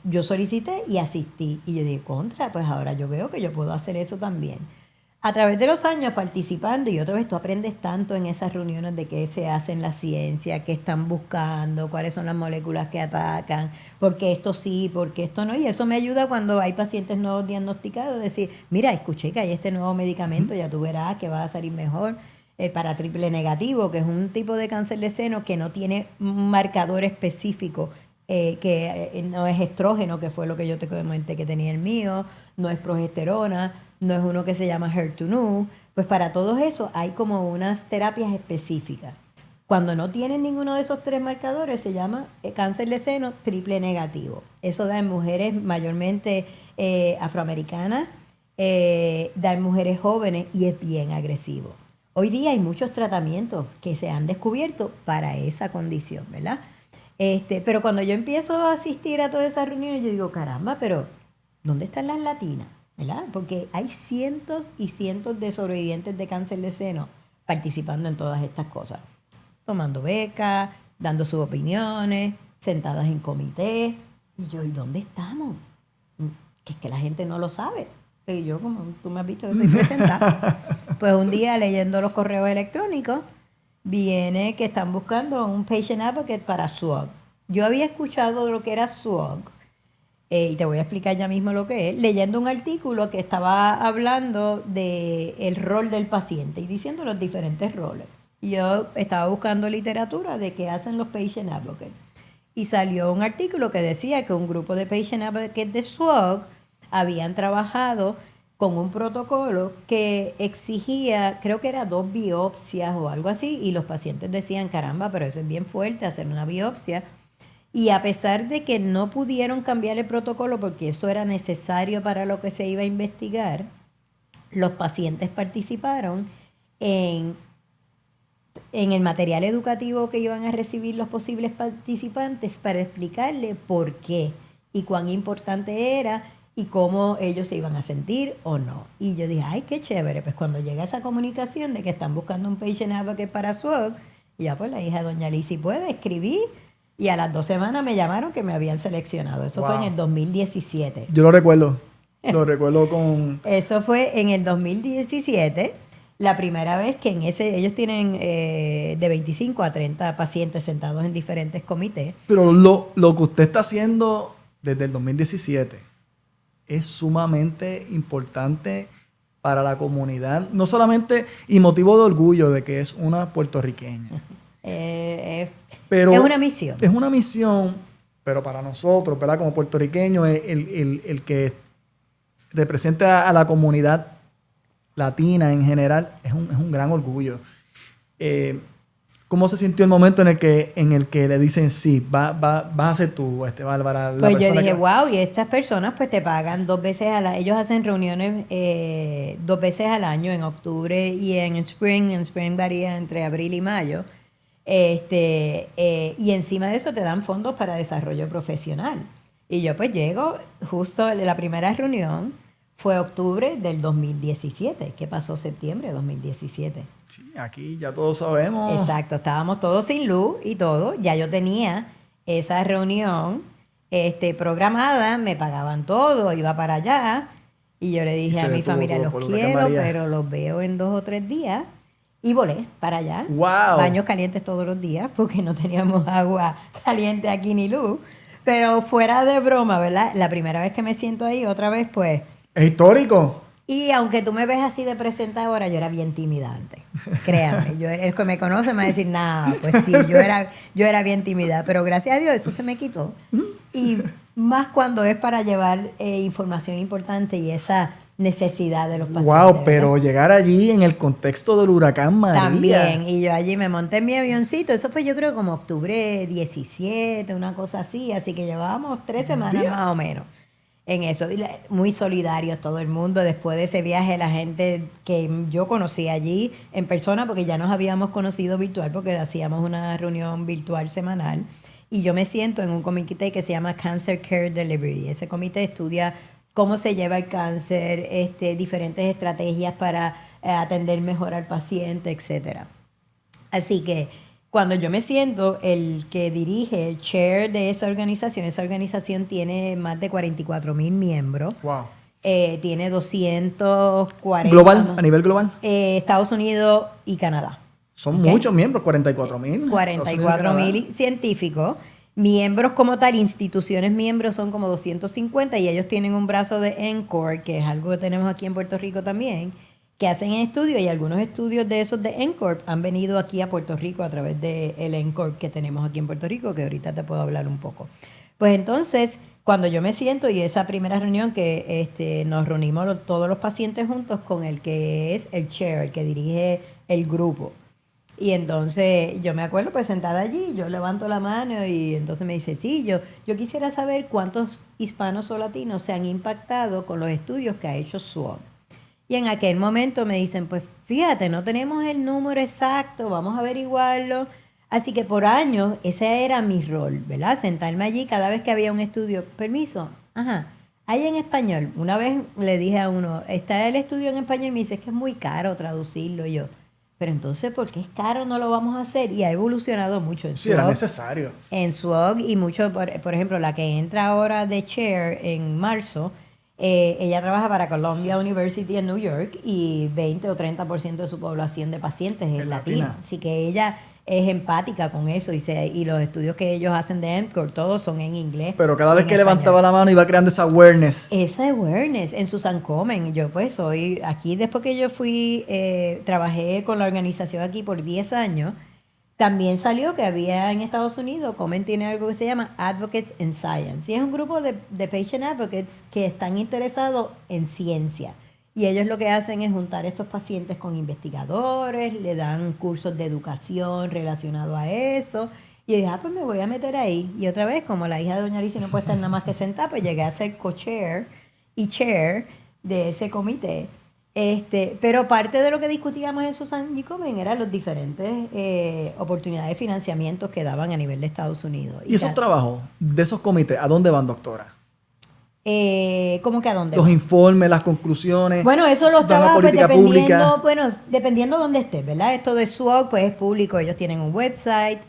yo solicité y asistí. Y yo dije, pues ahora yo veo que yo puedo hacer eso también. A través de los años participando, y otra vez tú aprendes tanto en esas reuniones de qué se hace en la ciencia, qué están buscando, cuáles son las moléculas que atacan, por qué esto sí, por qué esto no. Y eso me ayuda cuando hay pacientes nuevos diagnosticados, decir, mira, escuché que hay este nuevo medicamento, ya tú verás que va a salir mejor para triple negativo, que es un tipo de cáncer de seno que no tiene un marcador específico, que no es estrógeno, que fue lo que yo te comenté que tenía el mío, no es progesterona, no es uno que se llama HER2/neu. Pues para todo eso hay como unas terapias específicas. Cuando no tienen ninguno de esos 3 marcadores se llama cáncer de seno triple negativo. Eso da en mujeres mayormente afroamericanas, da en mujeres jóvenes y es bien agresivo. Hoy día hay muchos tratamientos que se han descubierto para esa condición, ¿verdad? Pero cuando yo empiezo a asistir a todas esas reuniones, yo digo, caramba, pero ¿dónde están las latinas? ¿Verdad? Porque hay cientos y cientos de sobrevivientes de cáncer de seno participando en todas estas cosas. Tomando becas, dando sus opiniones, sentadas en comité. Y yo, ¿y dónde estamos? Que es que la gente no lo sabe. Y yo, como tú me has visto, estoy presentada. Pues un día leyendo los correos electrónicos, viene que están buscando un patient advocate para SWOG. Yo había escuchado lo que era SWOG, y te voy a explicar ya mismo lo que es, leyendo un artículo que estaba hablando del rol del paciente y diciendo los diferentes roles. Y yo estaba buscando literatura de qué hacen los patient advocates. Y salió un artículo que decía que un grupo de patient advocates de SWOG habían trabajado con un protocolo que exigía, creo que era 2 biopsias o algo así, y los pacientes decían, caramba, pero eso es bien fuerte, hacer una biopsia. Y a pesar de que no pudieron cambiar el protocolo porque eso era necesario para lo que se iba a investigar, los pacientes participaron en el material educativo que iban a recibir los posibles participantes para explicarle por qué y cuán importante era y cómo ellos se iban a sentir o no. Y yo dije, ay, qué chévere. Pues cuando llega esa comunicación de que están buscando un patient advocate para SWOG, ya pues la hija de doña Lizzy puede escribir. Y a las 2 semanas me llamaron que me habían seleccionado. Eso fue en el 2017. Yo lo recuerdo. Lo recuerdo con... Eso fue en el 2017. La primera vez que ellos tienen de 25 a 30 pacientes sentados en diferentes comités. Pero lo que usted está haciendo desde el 2017 es sumamente importante para la comunidad, no solamente y motivo de orgullo de que es una puertorriqueña. Pero es una misión. Es una misión, pero para nosotros, ¿verdad? Como puertorriqueños, el que represente a la comunidad latina en general es un gran orgullo. ¿Cómo se sintió el momento en el que le dicen sí, vas a ser tú, Bárbara? Pues yo dije, wow, y estas personas pues te pagan 2 veces al año. Ellos hacen reuniones 2 veces al año, en octubre y en spring. En spring varía entre abril y mayo. Y encima de eso te dan fondos para desarrollo profesional. Y yo pues llego, justo la primera reunión fue octubre del 2017, que pasó septiembre de 2017. Sí, aquí ya todos sabemos. Exacto, estábamos todos sin luz y todo. Ya yo tenía esa reunión programada, me pagaban todo, iba para allá. Y yo le dije a mi familia, los quiero, pero los veo en 2 o 3 días. Y volé para allá. Wow. Baños calientes todos los días, porque no teníamos agua caliente aquí ni luz. Pero fuera de broma, ¿verdad? La primera vez que me siento ahí, otra vez, pues... Es histórico. Y aunque tú me ves así de presentadora, yo era bien tímida antes. Créanme, el que me conoce me va a decir, nah, pues sí, yo era bien tímida. Pero gracias a Dios eso se me quitó. Y más cuando es para llevar información importante y esa necesidad de los pacientes. Wow, pero llegar allí en el contexto del huracán María. También, y yo allí me monté en mi avioncito. Eso fue yo creo como octubre 17, una cosa así. Así que llevábamos 3 semanas más o menos en eso. Y muy solidarios todo el mundo. Después de ese viaje, la gente que yo conocí allí en persona, porque ya nos habíamos conocido virtual, porque hacíamos una reunión virtual semanal. Y yo me siento en un comité que se llama Cancer Care Delivery. Ese comité estudia cómo se lleva el cáncer, diferentes estrategias para atender mejor al paciente, etcétera. Así que cuando yo me siento, el que dirige, el chair de esa organización tiene más de 44,000 miembros. Wow. Tiene 240. ¿Global? ¿A nivel global? Estados Unidos y Canadá. Son muchos miembros, 44,000. 44,000 científicos. Miembros como tal, instituciones miembros son como 250 y ellos tienen un brazo de ENCORE, que es algo que tenemos aquí en Puerto Rico también, que hacen estudios y algunos estudios de esos de ENCORE han venido aquí a Puerto Rico a través del ENCORE que tenemos aquí en Puerto Rico, que ahorita te puedo hablar un poco. Pues entonces, cuando yo me siento y esa primera reunión que nos reunimos todos los pacientes juntos con el que es el chair, el que dirige el grupo. Y entonces yo me acuerdo pues sentada allí, yo levanto la mano y entonces me dice, sí, yo quisiera saber cuántos hispanos o latinos se han impactado con los estudios que ha hecho SWOG. Y en aquel momento me dicen, pues fíjate, no tenemos el número exacto, vamos a averiguarlo. Así que por años ese era mi rol, ¿verdad? Sentarme allí cada vez que había un estudio. Permiso, hay en español. Una vez le dije a uno, está el estudio en español, y me dice, es que es muy caro traducirlo. Y yo, pero entonces, ¿por qué es caro? No lo vamos a hacer. Y ha evolucionado mucho en SWOG. Sí, era necesario. En SWOG y mucho, por ejemplo, la que entra ahora de chair en marzo, ella trabaja para Columbia University en New York y 20 o 30% de su población de pacientes es latina. Así que ella es empática con eso y los estudios que ellos hacen de ENCORE, todos son en inglés. Pero cada vez que levantaba la mano iba creando esa awareness. Esa awareness en Susan Komen. Yo pues soy aquí, después que yo fui, trabajé con la organización aquí por 10 años, también salió que había en Estados Unidos, Komen tiene algo que se llama Advocates in Science. Y es un grupo de patient advocates que están interesados en ciencia. Y ellos lo que hacen es juntar estos pacientes con investigadores, le dan cursos de educación relacionados a eso. Y yo dije, pues me voy a meter ahí. Y otra vez, como la hija de Doña Alicia no puede estar nada más que sentada, pues llegué a ser co-chair y chair de ese comité. Pero parte de lo que discutíamos en Susan G. Komen eran los diferentes oportunidades de financiamiento que daban a nivel de Estados Unidos. ¿Y esos trabajos de esos comités, a dónde van, doctora? ¿Cómo que a dónde? Los informes, las conclusiones. Bueno, eso los trabajos pues, dependiendo dónde estés, ¿verdad? Esto de SWOG pues es público, ellos tienen un website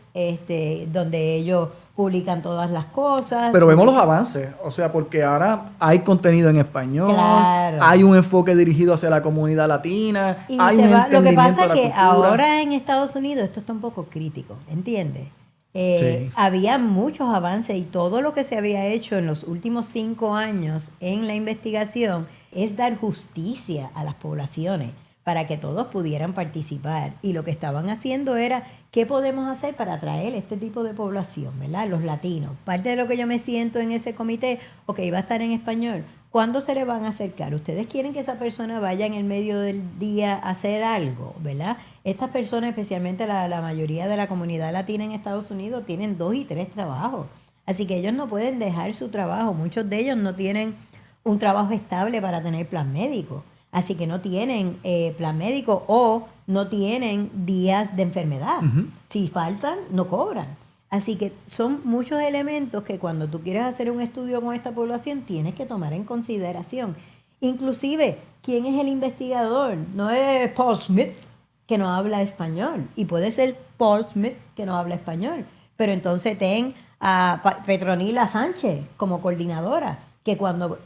donde ellos publican todas las cosas. Pero vemos los avances, o sea, porque ahora hay contenido en español, claro. Hay un enfoque dirigido hacia la comunidad latina, y hay un entendimiento lo que pasa es que cultura. ahora en Estados Unidos esto está un poco crítico, ¿entiendes? Sí. Había muchos avances y todo lo que se había hecho en los últimos 5 años en la investigación es dar justicia a las poblaciones para que todos pudieran participar. Y lo que estaban haciendo era, ¿qué podemos hacer para atraer este tipo de población, ¿verdad? Los latinos. Parte de lo que yo me siento en ese comité, ok, va a estar en español. ¿Cuándo se le van a acercar? ¿Ustedes quieren que esa persona vaya en el medio del día a hacer algo, verdad? Estas personas, especialmente la mayoría de la comunidad latina en Estados Unidos, tienen 2 y 3 trabajos. Así que ellos no pueden dejar su trabajo. Muchos de ellos no tienen un trabajo estable para tener plan médico. Así que no tienen plan médico o no tienen días de enfermedad. Si faltan, no cobran. Así que son muchos elementos que cuando tú quieres hacer un estudio con esta población tienes que tomar en consideración. Inclusive, ¿quién es el investigador? No es Paul Smith, que no habla español. Y puede ser Paul Smith, que no habla español. Pero entonces ten a Petronila Sánchez como coordinadora, que cuando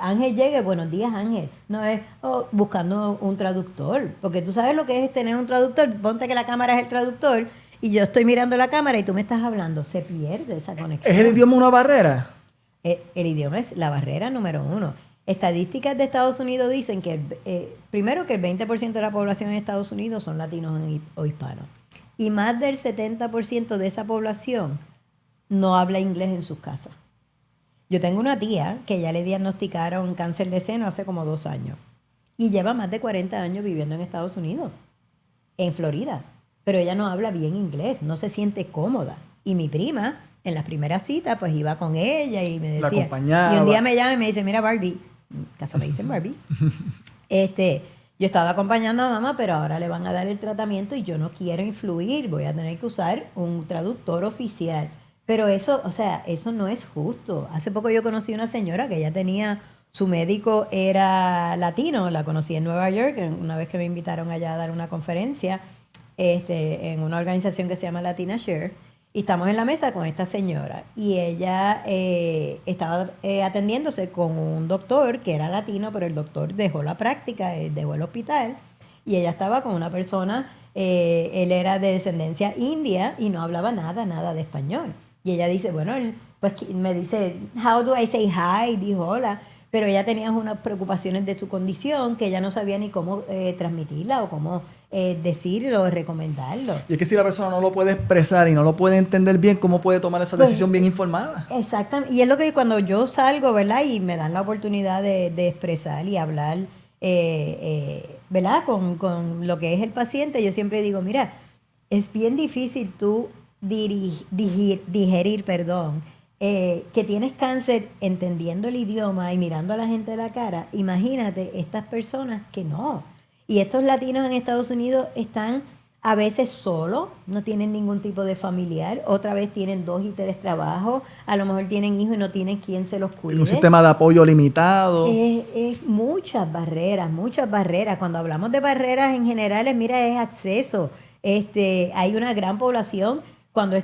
Ángel llegue, buenos días Ángel, no es buscando un traductor, porque tú sabes lo que es tener un traductor, ponte que la cámara es el traductor y yo estoy mirando la cámara y tú me estás hablando, se pierde esa conexión. ¿Es el idioma una barrera? El idioma es la barrera número 1. Estadísticas de Estados Unidos dicen que primero que el 20% de la población en Estados Unidos son latinos o hispanos, y más del 70% de esa población no habla inglés en sus casas. Yo tengo una tía que ya le diagnosticaron cáncer de seno hace como 2 años y lleva más de 40 años viviendo en Estados Unidos, en Florida, pero ella no habla bien inglés, no se siente cómoda. Y mi prima, en las primeras citas, pues iba con ella y me decía... La acompañaba. Y un día me llama y me dice, mira Barbie, en casa me dicen Barbie, yo estaba acompañando a mamá, pero ahora le van a dar el tratamiento y yo no quiero influir, voy a tener que usar un traductor oficial. Pero eso, o sea, eso no es justo. Hace poco yo conocí una señora que ya tenía, su médico era latino, la conocí en Nueva York, una vez que me invitaron allá a dar una conferencia en una organización que se llama Latina Share, y estamos en la mesa con esta señora, y ella estaba atendiéndose con un doctor que era latino, pero el doctor dejó la práctica, dejó el hospital, y ella estaba con una persona, él era de descendencia india y no hablaba nada de español. Y ella dice, bueno, él pues me dice, how do I say hi? Dijo hola. Pero ella tenía unas preocupaciones de su condición que ella no sabía ni cómo transmitirla o cómo decirlo o recomendarlo. Y es que si la persona no lo puede expresar y no lo puede entender bien, ¿cómo puede tomar esa decisión bien informada? Exactamente. Y es lo que cuando yo salgo, ¿verdad? Y me dan la oportunidad de expresar y hablar, ¿verdad? Con lo que es el paciente, yo siempre digo, mira, es bien difícil tú digerir, que tienes cáncer entendiendo el idioma y mirando a la gente de la cara. Imagínate estas personas que no. Y estos latinos en Estados Unidos están a veces solos, no tienen ningún tipo de familiar, otra vez tienen 2 y 3 trabajos, a lo mejor tienen hijos y no tienen quien se los cuide. Un sistema de apoyo limitado. Es muchas barreras, muchas barreras. Cuando hablamos de barreras en general, mira, es acceso. Hay una gran población. Cuando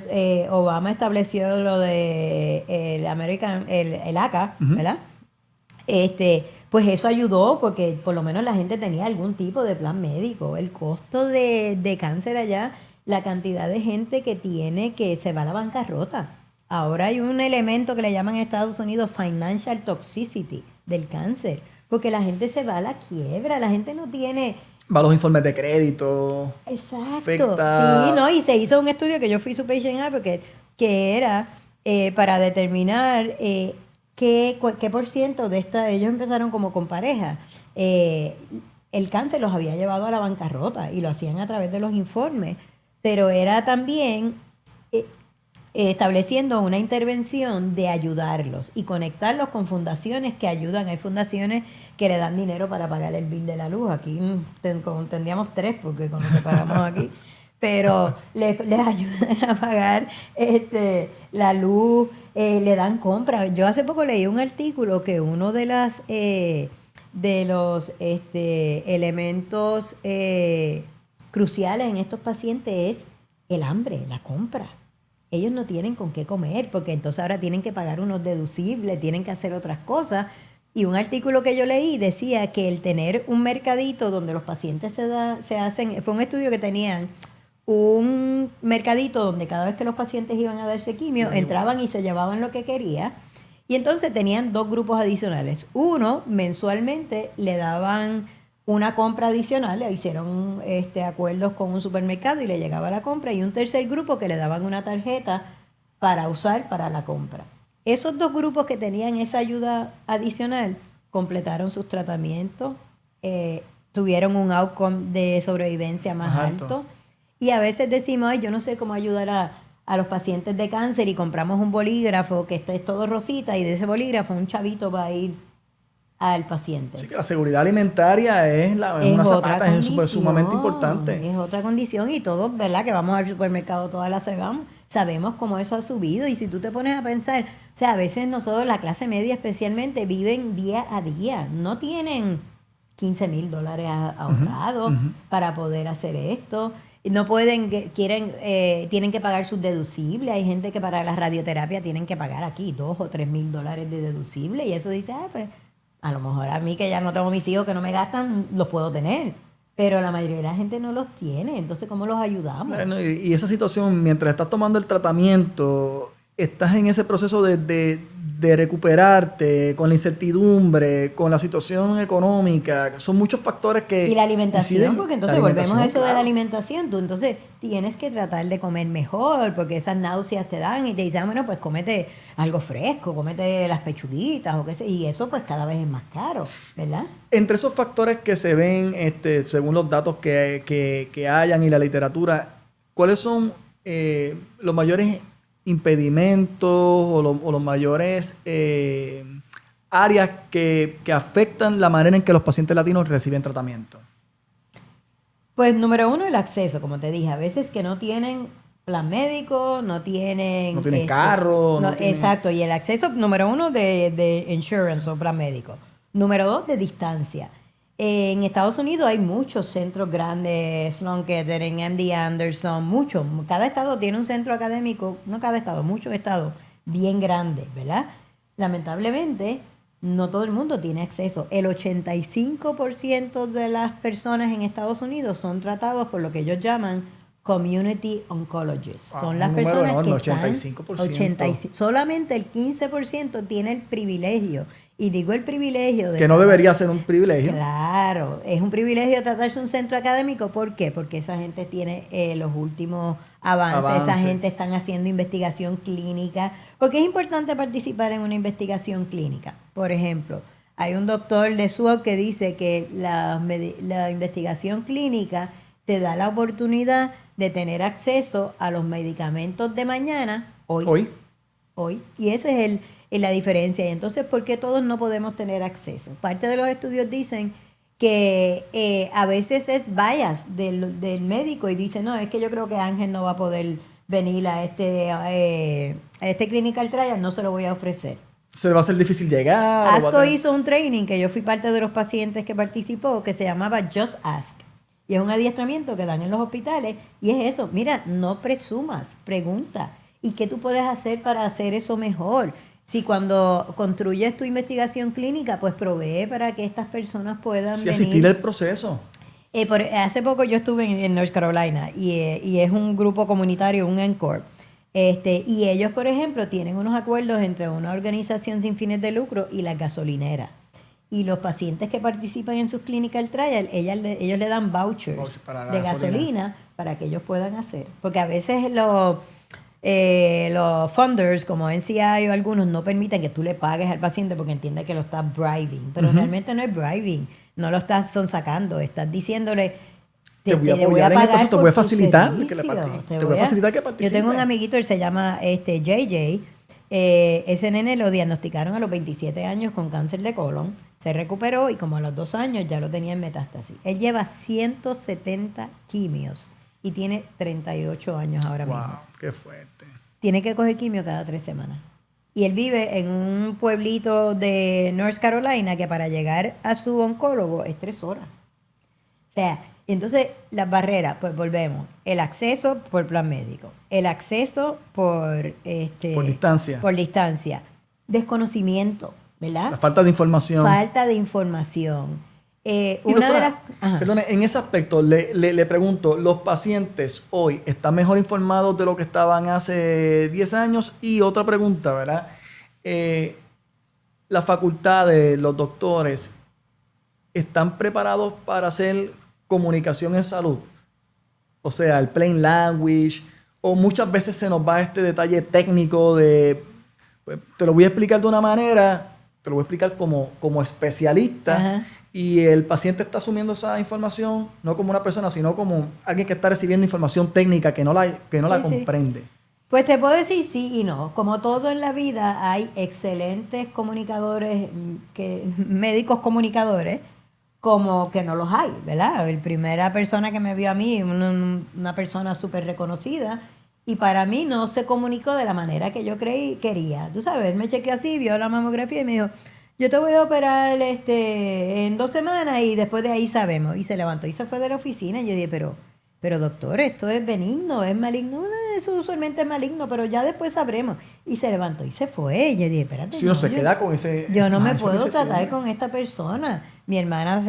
Obama estableció lo de el ACA, ¿verdad? Pues eso ayudó porque por lo menos la gente tenía algún tipo de plan médico. El costo de cáncer allá, la cantidad de gente que tiene que se va a la bancarrota. Ahora hay un elemento que le llaman en Estados Unidos financial toxicity del cáncer, porque la gente se va a la quiebra, la gente no tiene... Va a los informes de crédito. Exacto. Afecta. Sí, ¿no? Y se hizo un estudio que yo fui su patient advocate, que era para determinar qué por ciento de ellos empezaron como con pareja. El cáncer los había llevado a la bancarrota y lo hacían a través de los informes, pero era también estableciendo una intervención de ayudarlos y conectarlos con fundaciones que ayudan. Hay fundaciones que le dan dinero para pagar el bill de la luz. Aquí tendríamos 3 porque cuando nos pagamos aquí, pero les ayudan a pagar la luz, le dan compra. Yo hace poco leí un artículo que uno de los elementos cruciales en estos pacientes es el hambre, la compra. Ellos no tienen con qué comer, porque entonces ahora tienen que pagar unos deducibles, tienen que hacer otras cosas. Y un artículo que yo leí decía que el tener un mercadito donde los pacientes se hacen, fue un estudio que tenían un mercadito donde cada vez que los pacientes iban a darse quimio, entraban y se llevaban lo que quería, Y entonces tenían 2 grupos adicionales. Uno, mensualmente le daban una compra adicional, le hicieron acuerdos con un supermercado y le llegaba la compra. Y un tercer grupo que le daban una tarjeta para usar para la compra. Esos 2 grupos que tenían esa ayuda adicional completaron sus tratamientos, tuvieron un outcome de sobrevivencia más alto. Y a veces decimos, ay, yo no sé cómo ayudar a los pacientes de cáncer y compramos un bolígrafo que es todo rosita y de ese bolígrafo un chavito va a ir al paciente. Así que la seguridad alimentaria es una zapata, es sumamente importante. Es otra condición y todos, ¿verdad? Que vamos al supermercado todas las semanas, sabemos cómo eso ha subido. Y si tú te pones a pensar, o sea, a veces nosotros, la clase media especialmente, viven día a día. No tienen $15,000 ahorrados para poder hacer esto. No pueden, tienen que pagar sus deducibles. Hay gente que para la radioterapia tienen que pagar aquí $2,000 o $3,000 de deducible. Y eso dice, pues a lo mejor a mí que ya no tengo mis hijos que no me gastan, los puedo tener. Pero la mayoría de la gente no los tiene. Entonces, ¿cómo los ayudamos? Bueno, y esa situación, mientras estás tomando el tratamiento, estás en ese proceso de recuperarte con la incertidumbre, con la situación económica. Son muchos factores que... Y la alimentación, inciden. porque entonces volvemos a eso de la alimentación. Tú entonces tienes que tratar de comer mejor, porque esas náuseas te dan y te dicen, bueno, pues cómete algo fresco, cómete las pechuguitas o qué sé. Y eso pues cada vez es más caro, ¿verdad? Entre esos factores que se ven, según los datos que hayan y la literatura, ¿cuáles son los mayores impedimentos o los mayores áreas que afectan la manera en que los pacientes latinos reciben tratamiento? Pues número 1, el acceso, como te dije. A veces que no tienen plan médico, no tienen carro. Exacto, y el acceso, número 1, de insurance o plan médico. Número 2, de distancia. En Estados Unidos hay muchos centros grandes, Sloan Kettering, MD Anderson, muchos. Cada estado tiene un centro académico, no cada estado, muchos estados bien grandes, ¿verdad? Lamentablemente, no todo el mundo tiene acceso. El 85% de las personas en Estados Unidos son tratados por lo que ellos llaman community oncologists. Son las personas enorme, que están... 85%. Solamente el 15% tiene el privilegio. Y digo el privilegio de... Que no debería ser un privilegio. Claro, es un privilegio tratarse un centro académico. ¿Por qué? Porque esa gente tiene los últimos avances. Esa gente están haciendo investigación clínica. Porque es importante participar en una investigación clínica. Por ejemplo, hay un doctor de SWOT que dice que la investigación clínica te da la oportunidad de tener acceso a los medicamentos de mañana, hoy. Y ese es la diferencia. Y entonces, ¿por qué todos no podemos tener acceso? Parte de los estudios dicen que a veces es bias del médico y dice, no, es que yo creo que Ángel no va a poder venir a este clinical trial, no se lo voy a ofrecer. Se le va a hacer difícil llegar. ASCO hizo un training que yo fui parte de los pacientes que participó, que se llamaba Just Ask. Y es un adiestramiento que dan en los hospitales. Y es eso, mira, no presumas, pregunta. ¿Y qué tú puedes hacer para hacer eso mejor? Si cuando construyes tu investigación clínica, pues provee para que estas personas puedan venir. Asistir al proceso. Hace poco yo estuve en North Carolina y es un grupo comunitario, un ENCORE. Y ellos, por ejemplo, tienen unos acuerdos entre una organización sin fines de lucro y la gasolinera. Y los pacientes que participan en sus clinical trials, ellos le dan vouchers de gasolina para que ellos puedan hacer. Porque a veces los funders como NCI o algunos no permiten que tú le pagues al paciente porque entienden que lo estás bribing. Pero realmente no es bribing. No lo estás sonsacando. Estás diciéndole... Te voy a pagar, te voy a facilitar que participe. Yo tengo un amiguito, él se llama JJ. Ese nene lo diagnosticaron a los 27 años con cáncer de colon. Se recuperó y como a los 2 años ya lo tenía en metástasis. Él lleva 170 quimios y tiene 38 años ahora mismo. ¡Wow! ¡Qué fuerte! Tiene que coger quimio cada 3 semanas. Y él vive en un pueblito de North Carolina que para llegar a su oncólogo es 3 horas. O sea, entonces las barreras, pues volvemos. El acceso por plan médico. El acceso por distancia. Por distancia. Desconocimiento, ¿verdad? La falta de información. Falta de información. Perdone, en ese aspecto le pregunto, ¿los pacientes hoy están mejor informados de lo que estaban hace 10 años? Y otra pregunta, ¿verdad? la facultad de los doctores están preparados para hacer comunicación en salud? O sea, el plain language, o muchas veces se nos va este detalle técnico de, pues, te lo voy a explicar de una manera, te lo voy a explicar como especialista, Ajá. y el paciente está asumiendo esa información no como una persona, sino como alguien que está recibiendo información técnica que no la Sí, sí. comprende. Pues te puedo decir sí y no. Como todo en la vida, hay excelentes comunicadores, médicos comunicadores, como que no los hay, ¿verdad? La primera persona que me vio a mí, una persona súper reconocida, y para mí no se comunicó de la manera que yo quería. Tú sabes, él me chequeó así, vio la mamografía y me dijo, yo te voy a operar en 2 semanas y después de ahí sabemos. Y se levantó y se fue de la oficina. Y yo dije, pero doctor, esto es benigno, es maligno. No, eso usualmente es maligno, pero ya después sabremos. Y se levantó y se fue. Y yo dije, espérate, Si uno se yo, queda con ese... yo no me ese puedo tratar tema. con esta persona. Mi hermana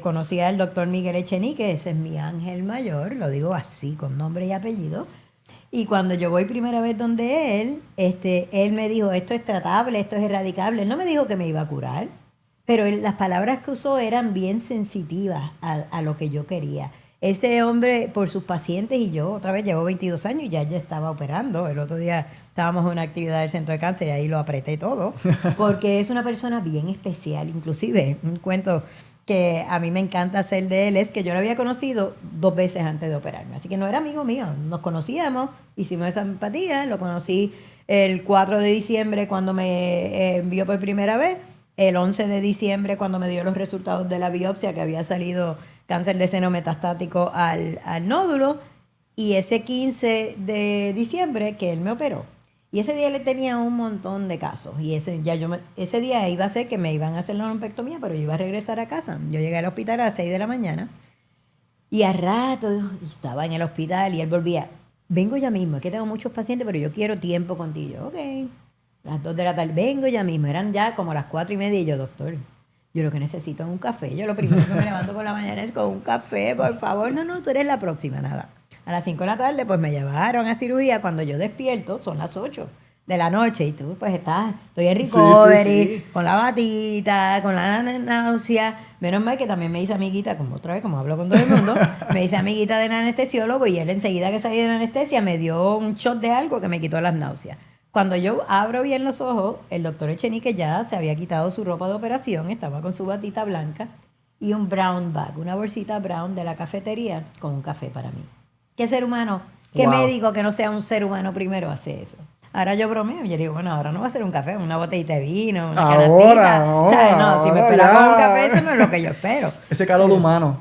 conocía al doctor Miguel Echenique, ese es mi ángel mayor, lo digo así, con nombre y apellido. Y cuando yo voy primera vez donde él me dijo, esto es tratable, esto es erradicable. Él no me dijo que me iba a curar, pero las palabras que usó eran bien sensitivas a lo que yo quería. Ese hombre, por sus pacientes, y yo otra vez llevo 22 años y ya estaba operando. El otro día estábamos en una actividad del centro de cáncer y ahí lo apreté todo, porque es una persona bien especial. Inclusive, un cuento que a mí me encanta hacer de él es que yo lo había conocido 2 veces antes de operarme. Así que no era amigo mío, nos conocíamos, hicimos esa empatía, lo conocí el 4 de diciembre cuando me envió por primera vez, el 11 de diciembre cuando me dio los resultados de la biopsia que había salido cáncer de seno metastático al nódulo, y ese 15 de diciembre que él me operó. Y ese día le tenía un montón de casos. Y ese día iba a ser que me iban a hacer la lumpectomía, pero yo iba a regresar a casa. Yo llegué al hospital a las 6 de la mañana y a rato estaba en el hospital y él volvía. Vengo ya mismo, es que tengo muchos pacientes, pero yo quiero tiempo contigo. Yo, ok. Las 2 de la tarde, vengo ya mismo. Eran ya como las 4:30 y yo, doctor, yo lo que necesito es un café. Yo lo primero que me levanto por la mañana es con un café, por favor. No, tú eres la próxima, nada. A las 5 de la tarde, pues me llevaron a cirugía. Cuando yo despierto, son las 8 de la noche. Y tú, pues estoy en recovery, Sí. con la batita, con la náusea. Menos mal que también me hice amiguita, como otra vez, como hablo con todo el mundo, me hice amiguita del anestesiólogo y él enseguida que salí de la anestesia me dio un shot de algo que me quitó las náuseas. Cuando yo abro bien los ojos, el doctor Echenique ya se había quitado su ropa de operación, estaba con su batita blanca y un brown bag, una bolsita brown de la cafetería con un café para mí. ¿Qué ser humano, qué Wow. médico que no sea un ser humano primero hace eso? Ahora yo bromeo, yo digo, bueno, ahora no va a ser un café, una botellita de vino, una canastita. No, O sea, no, si me ahora esperaba un ya. café, eso no es lo que yo espero. Ese calor humano.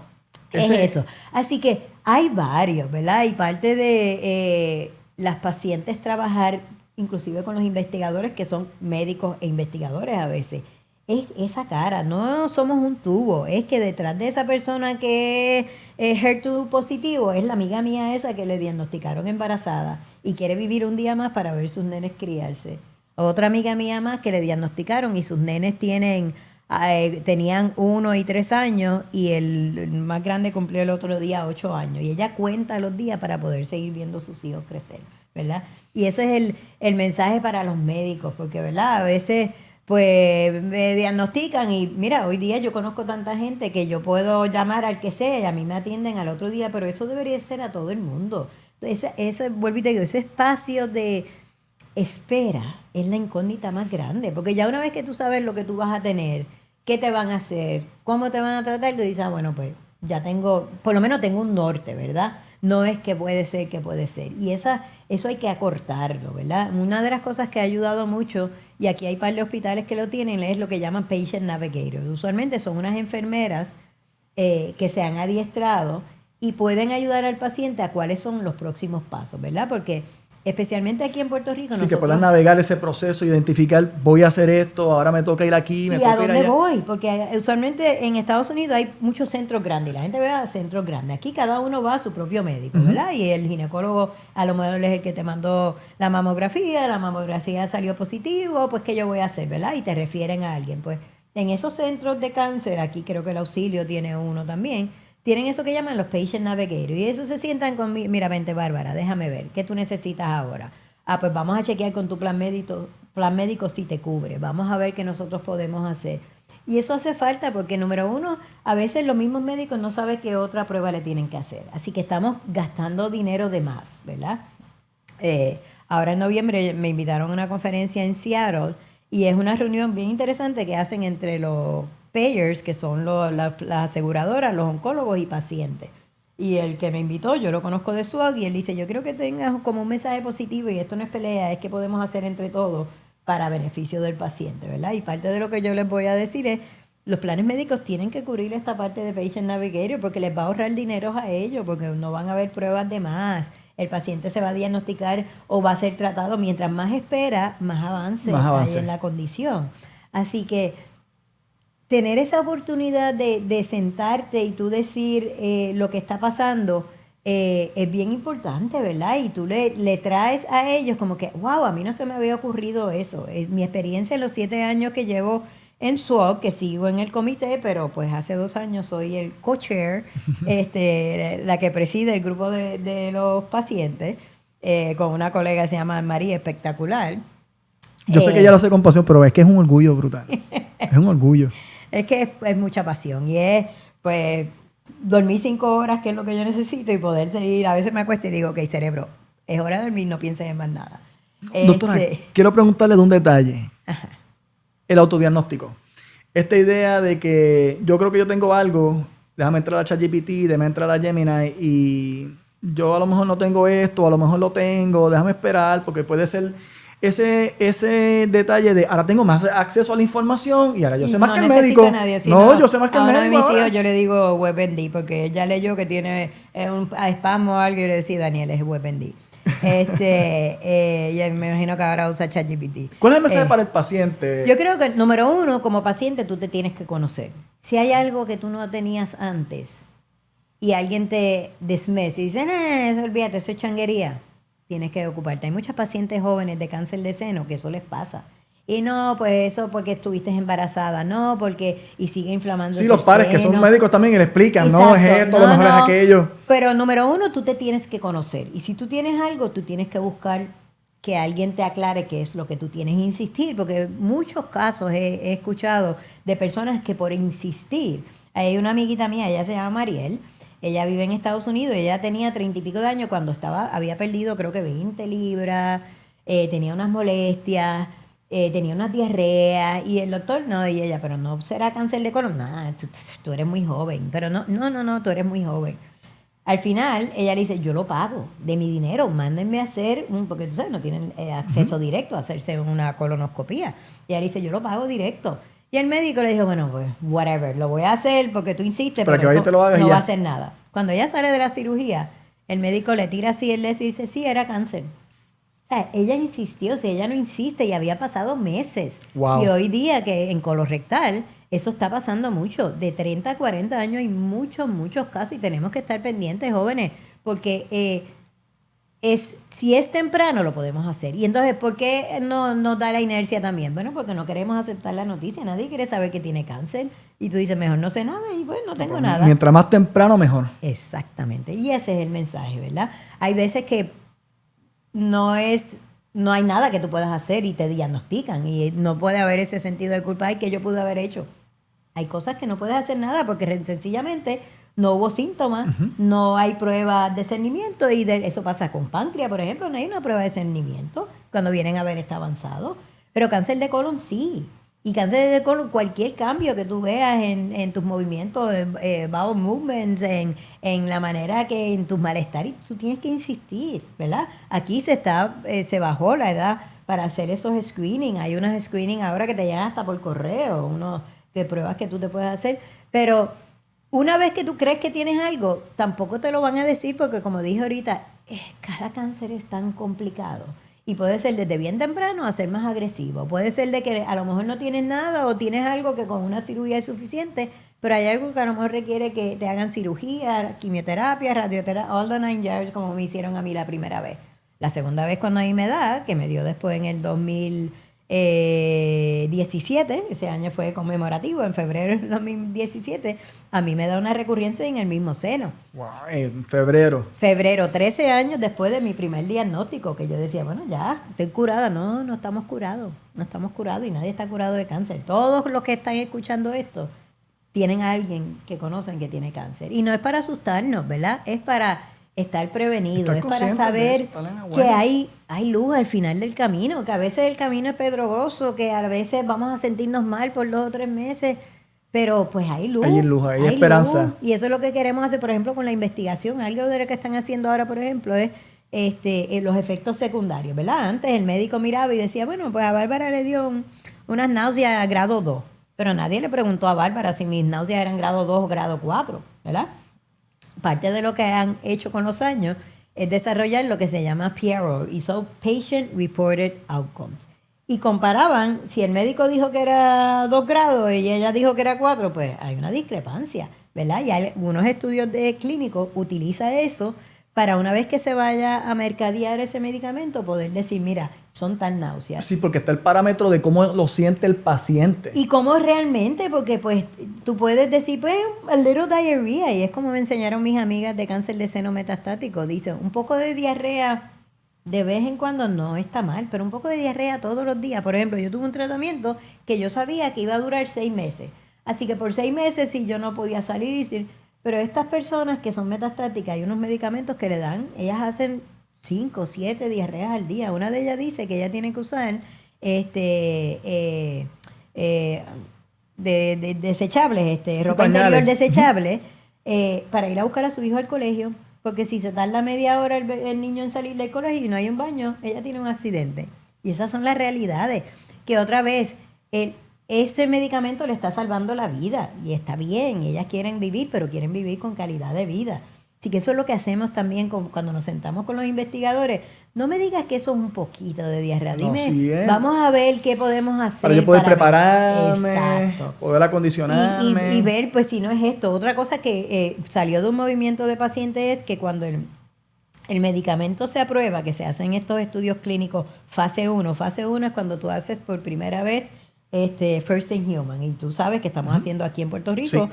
Es eso. Así que hay varios, ¿verdad? Y parte de las pacientes trabajar, inclusive con los investigadores, que son médicos e investigadores a veces, es esa cara. No somos un tubo. Es que detrás de esa persona que es HER2 positivo, es la amiga mía esa que le diagnosticaron embarazada y quiere vivir un día más para ver sus nenes criarse. Otra amiga mía más que le diagnosticaron y sus nenes tenían 1 y 3 años y el más grande cumplió el otro día 8 años. Y ella cuenta los días para poder seguir viendo sus hijos crecer, ¿verdad? Y eso es el mensaje para los médicos, porque, ¿verdad? A veces, pues, me diagnostican y, mira, hoy día yo conozco tanta gente que yo puedo llamar al que sea y a mí me atienden al otro día, pero eso debería ser a todo el mundo. Vuelvo y te digo, ese espacio de espera es la incógnita más grande, porque ya una vez que tú sabes lo que tú vas a tener, qué te van a hacer, cómo te van a tratar, tú dices, bueno, pues ya por lo menos tengo un norte, ¿verdad? No es que puede ser, que puede ser. Y eso hay que acortarlo, ¿verdad? Una de las cosas que ha ayudado mucho, y aquí hay un par de hospitales que lo tienen, es lo que llaman Patient Navigators. Usualmente son unas enfermeras que se han adiestrado y pueden ayudar al paciente a cuáles son los próximos pasos, ¿verdad? Porque especialmente aquí en Puerto Rico. Sí, que puedas navegar ese proceso, identificar, voy a hacer esto, ahora me toca ir aquí, me ¿Y a toca ir dónde allá. voy? Porque usualmente en Estados Unidos hay muchos centros grandes y la gente va a centros grandes. Aquí cada uno va a su propio médico, ¿verdad? Y el ginecólogo a lo mejor es el que te mandó la mamografía salió positivo, pues ¿qué yo voy a hacer, verdad? Y te refieren a alguien. Pues en esos centros de cáncer, aquí creo que el Auxilio tiene uno también, tienen eso que llaman los Patient Navigators. Y eso se sientan conmigo. Mira, vente Bárbara, déjame ver, ¿qué tú necesitas ahora? Ah, pues vamos a chequear con tu plan plan médico sí te cubre. Vamos a ver qué nosotros podemos hacer. Y eso hace falta porque, número uno, a veces los mismos médicos no saben qué otra prueba le tienen que hacer. Así que estamos gastando dinero de más, ¿verdad? Ahora en noviembre me invitaron a una conferencia en Seattle y es una reunión bien interesante que hacen entre los payers, que son las aseguradoras, los oncólogos y pacientes. Y el que me invitó, yo lo conozco de SWOG, y él dice, yo creo que tengas como un mensaje positivo y esto no es pelea, es que podemos hacer entre todos para beneficio del paciente, ¿verdad? Y parte de lo que yo les voy a decir es, los planes médicos tienen que cubrir esta parte de Patient Navigator porque les va a ahorrar dinero a ellos, porque no van a haber pruebas de más. El paciente se va a diagnosticar o va a ser tratado. Mientras más espera, más avance hay en la condición. Así que tener esa oportunidad de sentarte y tú decir lo que está pasando es bien importante, ¿verdad? Y tú le traes a ellos como que, wow, a mí no se me había ocurrido eso. Mi experiencia en los 7 años que llevo en SWOG, que sigo en el comité, pero pues hace 2 años soy el co-chair, la que preside el grupo de los pacientes, con una colega que se llama María, espectacular. Yo sé que ella lo hace con pasión, pero es que es un orgullo brutal. Es un orgullo. Es que es mucha pasión y es, pues, dormir 5 horas, que es lo que yo necesito, y poder seguir. A veces me acuesto y digo, ok, cerebro, es hora de dormir, no pienses en más nada. Doctora, quiero preguntarle de un detalle. Ajá. El autodiagnóstico. Esta idea de que yo creo que yo tengo algo, déjame entrar a ChatGPT, déjame entrar a Gemini y yo a lo mejor no tengo esto, a lo mejor lo tengo, déjame esperar, porque puede ser ese detalle de ahora tengo más acceso a la información y ahora yo sé más que el médico. Nadie, yo sé más que el médico. A uno de mis hijos yo le digo WebMD porque ella leyó que tiene un spam o algo y le decía, Daniel, es WebMD. Y me imagino que ahora usa ChatGPT. ¿Cuál es el mensaje para el paciente? Yo creo que, número uno, como paciente, tú te tienes que conocer. Si hay algo que tú no tenías antes y alguien te desmece y dice, eso olvídate, eso es changuería, tienes que ocuparte. Hay muchas pacientes jóvenes de cáncer de seno que eso les pasa. Y no, pues eso porque estuviste embarazada, no, porque y sigue inflamando. Sí, los pares que son médicos también y le explican, exacto, no, es esto, no, lo mejor es aquello. Pero número uno, tú te tienes que conocer. Y si tú tienes algo, tú tienes que buscar que alguien te aclare qué es lo que tú tienes que insistir. Porque muchos casos he escuchado de personas que por insistir, hay una amiguita mía, ella se llama Mariel, ella vive en Estados Unidos, ella tenía 30 y pico de años cuando había perdido creo que 20 libras, tenía unas molestias, tenía unas diarreas y el doctor, no, y ella, pero no será cáncer de colon, nada, tú eres muy joven, pero no, tú eres muy joven. Al final, ella le dice, yo lo pago de mi dinero, mándenme a hacer, porque tú sabes, no tienen acceso directo a hacerse una colonoscopía. Y ella dice, yo lo pago directo. Y el médico le dijo, bueno, pues, whatever, lo voy a hacer porque tú insistes, pero eso no va a hacer nada. Cuando ella sale de la cirugía, el médico le tira así, él le dice, sí, era cáncer. O sea, ella insistió, si ella no insiste, y había pasado meses. Wow. Y hoy día que en colorectal, eso está pasando mucho. De 30 a 40 años hay muchos casos y tenemos que estar pendientes, jóvenes, porque si es temprano lo podemos hacer. Y entonces, ¿por qué no da la inercia también? Bueno, porque no queremos aceptar la noticia. Nadie quiere saber que tiene cáncer. Y tú dices, mejor no sé nada y bueno, no tengo nada. Mientras más temprano, mejor. Exactamente. Y ese es el mensaje, ¿verdad? Hay veces que no hay nada que tú puedas hacer y te diagnostican. Y no puede haber ese sentido de culpa. Ay, que yo pude haber hecho. Hay cosas que no puedes hacer nada porque sencillamente no hubo síntomas, no hay prueba de cernimiento y eso pasa con páncreas, por ejemplo, no hay una prueba de cernimiento cuando vienen a ver está avanzado, pero cáncer de colon sí. Y cáncer de colon, cualquier cambio que tú veas en tus movimientos, bowel movements, en la manera que en tus malestares, tú tienes que insistir, ¿verdad? Aquí se bajó la edad para hacer esos screening. Hay unos screening ahora que te llegan hasta por correo, unos que pruebas que tú te puedes hacer, pero una vez que tú crees que tienes algo, tampoco te lo van a decir porque, como dije ahorita, cada cáncer es tan complicado. Y puede ser desde bien temprano a ser más agresivo. Puede ser de que a lo mejor no tienes nada o tienes algo que con una cirugía es suficiente, pero hay algo que a lo mejor requiere que te hagan cirugía, quimioterapia, radioterapia, all the 9 yards, como me hicieron a mí la primera vez. La segunda vez cuando a mí me da, que me dio después en el 2000, 17, ese año fue conmemorativo, en febrero del 2017, a mí me da una recurrencia en el mismo seno. Wow, en febrero. Febrero, 13 años después de mi primer diagnóstico, que yo decía, bueno, ya, estoy curada. No estamos curados, no estamos curados y nadie está curado de cáncer. Todos los que están escuchando esto tienen a alguien que conocen que tiene cáncer. Y no es para asustarnos, ¿verdad? Es para estar prevenido, es para saber que hay luz al final del camino, que a veces el camino es pedregoso, que a veces vamos a sentirnos mal por 2 o 3 meses, pero pues hay luz. Hay luz, hay esperanza. Luz, y eso es lo que queremos hacer, por ejemplo, con la investigación. Algo de lo que están haciendo ahora, por ejemplo, es los efectos secundarios, ¿verdad? Antes el médico miraba y decía, bueno, pues a Bárbara le dio unas náuseas grado 2, pero nadie le preguntó a Bárbara si mis náuseas eran grado 2 o grado 4, ¿verdad? Parte de lo que han hecho con los años es desarrollar lo que se llama PRO, y son Patient Reported Outcomes. Y comparaban, si el médico dijo que era 2 grados y ella dijo que era 4, pues hay una discrepancia, ¿verdad? Y hay algunos estudios de clínicos utilizan eso para una vez que se vaya a mercadear ese medicamento, poder decir, mira, son tan náuseas. Sí, porque está el parámetro de cómo lo siente el paciente. Y cómo realmente, porque pues tú puedes decir, pues, a little diarrhea, y es como me enseñaron mis amigas de cáncer de seno metastático. Dicen, un poco de diarrea de vez en cuando no está mal, pero un poco de diarrea todos los días. Por ejemplo, yo tuve un tratamiento que yo sabía que iba a durar 6 meses. Así que por 6 meses, si yo no podía salir y decir, pero estas personas que son metastáticas, hay unos medicamentos que le dan, ellas hacen 5 o 7 diarreas al día. Una de ellas dice que ella tiene que usar desechables, ropa interior desechable, para ir a buscar a su hijo al colegio, porque si se tarda media hora el niño en salir del colegio y no hay un baño, ella tiene un accidente. Y esas son las realidades, que otra vez ese medicamento le está salvando la vida, y está bien, ellas quieren vivir, pero quieren vivir con calidad de vida. Así que eso es lo que hacemos también cuando nos sentamos con los investigadores. No me digas que eso es un poquito de diarrea. Dime, sí, vamos a ver qué podemos hacer. Para yo poder prepararme, exacto, poder acondicionarme. Y ver, pues, si no es esto. Otra cosa que salió de un movimiento de pacientes es que cuando el medicamento se aprueba, que se hacen estos estudios clínicos fase 1. Fase 1 es cuando tú haces por primera vez First in Human. Y tú sabes que estamos haciendo aquí en Puerto Rico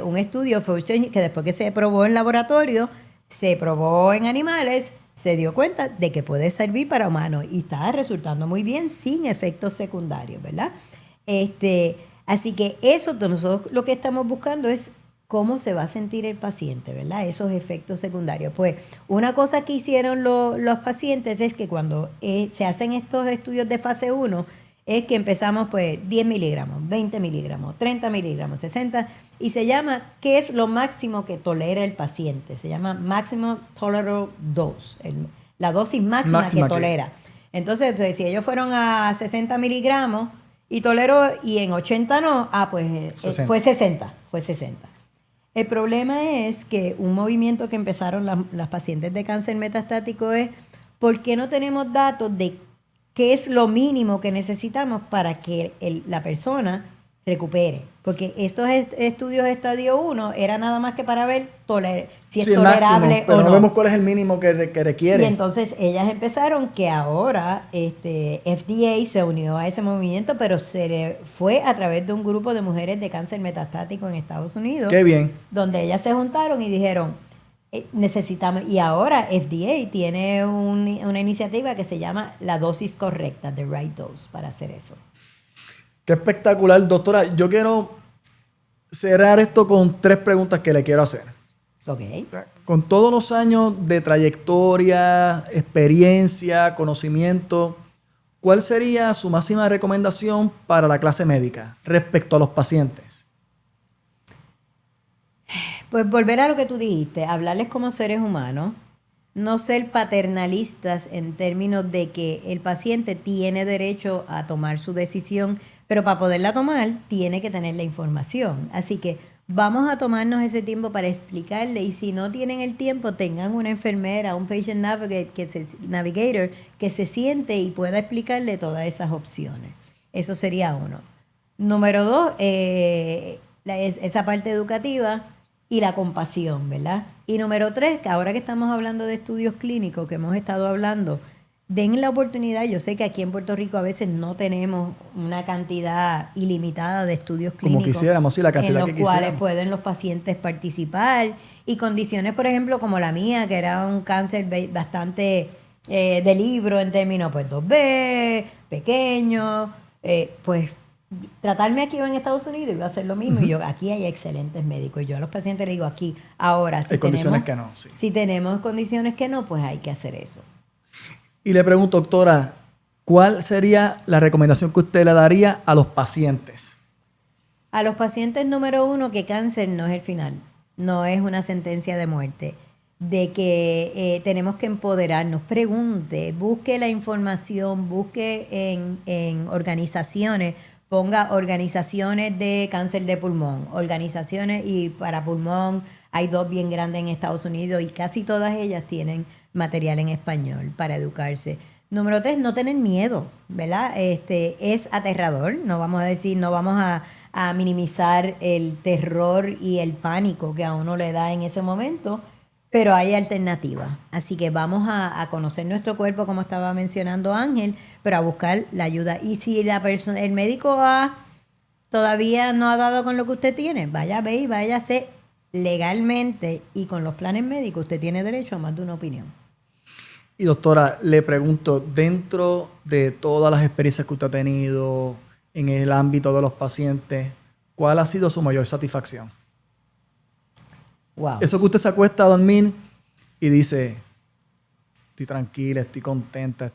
un estudio que después que se probó en laboratorio, se probó en animales, se dio cuenta de que puede servir para humanos y está resultando muy bien sin efectos secundarios, ¿verdad? Así que nosotros lo que estamos buscando es cómo se va a sentir el paciente, ¿verdad? Esos efectos secundarios. Pues una cosa que hicieron los pacientes es que cuando se hacen estos estudios de fase 1, es que empezamos pues 10 miligramos, 20 miligramos, 30 miligramos, 60, y se llama, ¿qué es lo máximo que tolera el paciente? Se llama Maximum Tolerable Dose, la dosis máxima que tolera. Entonces, pues, si ellos fueron a 60 miligramos y toleró, y en 80 no, pues 60. Fue 60. El problema es que un movimiento que empezaron las pacientes de cáncer metastático es, ¿por qué no tenemos datos de qué es lo mínimo que necesitamos para que la persona recupere? Porque estos estudios de estadio 1 era nada más que para ver si es tolerable máximo, pero o no. No vemos cuál es el mínimo que requiere. Y entonces ellas empezaron que ahora FDA se unió a ese movimiento, pero se le fue a través de un grupo de mujeres de cáncer metastático en Estados Unidos. Qué bien. Donde ellas se juntaron y dijeron, necesitamos, y ahora FDA tiene una iniciativa que se llama la dosis correcta, the right dose, para hacer eso. Qué espectacular, doctora. Yo quiero cerrar esto con 3 preguntas que le quiero hacer. Ok. Con todos los años de trayectoria, experiencia, conocimiento, ¿cuál sería su máxima recomendación para la clase médica respecto a los pacientes? Pues volver a lo que tú dijiste, hablarles como seres humanos, no ser paternalistas en términos de que el paciente tiene derecho a tomar su decisión, pero para poderla tomar tiene que tener la información. Así que vamos a tomarnos ese tiempo para explicarle, y si no tienen el tiempo, tengan una enfermera, un patient navigator que se siente y pueda explicarle todas esas opciones. Eso sería 1. Número 2, esa parte educativa y la compasión, ¿verdad? Y número 3, que ahora que estamos hablando de estudios clínicos, que hemos estado hablando, den la oportunidad. Yo sé que aquí en Puerto Rico a veces no tenemos una cantidad ilimitada de estudios clínicos Como quisiéramos, sí, la cantidad en que los cuales quisiéramos. pueden los pacientes participar, y condiciones, por ejemplo, como la mía, que era un cáncer bastante de libro en términos, pues 2B, pequeño, pues tratarme aquí o en Estados Unidos iba a ser lo mismo. Y yo, aquí hay excelentes médicos. Y yo a los pacientes les digo, aquí, ahora, Hay condiciones que no, sí. si tenemos condiciones que no, pues hay que hacer eso. Y le pregunto, doctora, ¿cuál sería la recomendación que usted le daría a los pacientes? A los pacientes, número uno, que cáncer no es el final, no es una sentencia de muerte, de que tenemos que empoderarnos. Pregunte, busque la información, busque en organizaciones, ponga organizaciones de cáncer de pulmón, organizaciones, y para pulmón hay 2 bien grandes en Estados Unidos y casi todas ellas tienen material en español para educarse. Número 3, no tener miedo, ¿verdad? Es aterrador, no vamos a decir, no vamos a minimizar el terror y el pánico que a uno le da en ese momento, pero hay alternativas. Así que vamos a conocer nuestro cuerpo, como estaba mencionando Ángel, pero a buscar la ayuda. Y si el médico todavía no ha dado con lo que usted tiene, vaya a ver y váyase legalmente, y con los planes médicos usted tiene derecho a más de una opinión. Y doctora, le pregunto, dentro de todas las experiencias que usted ha tenido en el ámbito de los pacientes, ¿cuál ha sido su mayor satisfacción? Wow. Eso que usted se acuesta a dormir y dice, estoy tranquila, estoy contenta,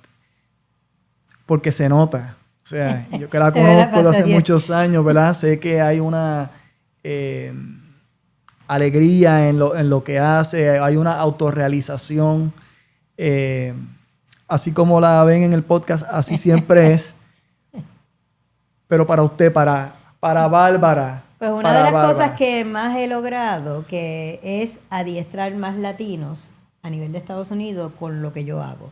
porque se nota. O sea, yo que la conozco desde hace muchos años, ¿verdad? Sé que hay una alegría en lo que hace, hay una autorrealización. Así como la ven en el podcast, así siempre es. Pero para usted, para Bárbara. Pues una de las cosas que más he logrado, que es adiestrar más latinos a nivel de Estados Unidos con lo que yo hago.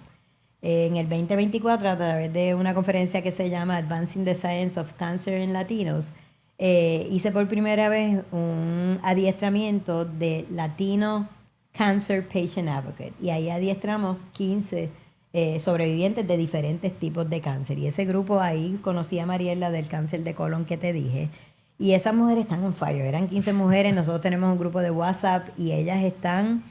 En el 2024, a través de una conferencia que se llama Advancing the Science of Cancer in Latinos, hice por primera vez un adiestramiento de Latino Cancer Patient Advocate. Y ahí adiestramos 15 sobrevivientes de diferentes tipos de cáncer. Y ese grupo, ahí conocí a Mariela del cáncer de colon que te dije. Y esas mujeres están on fire. Eran 15 mujeres. Nosotros tenemos un grupo de WhatsApp y ellas están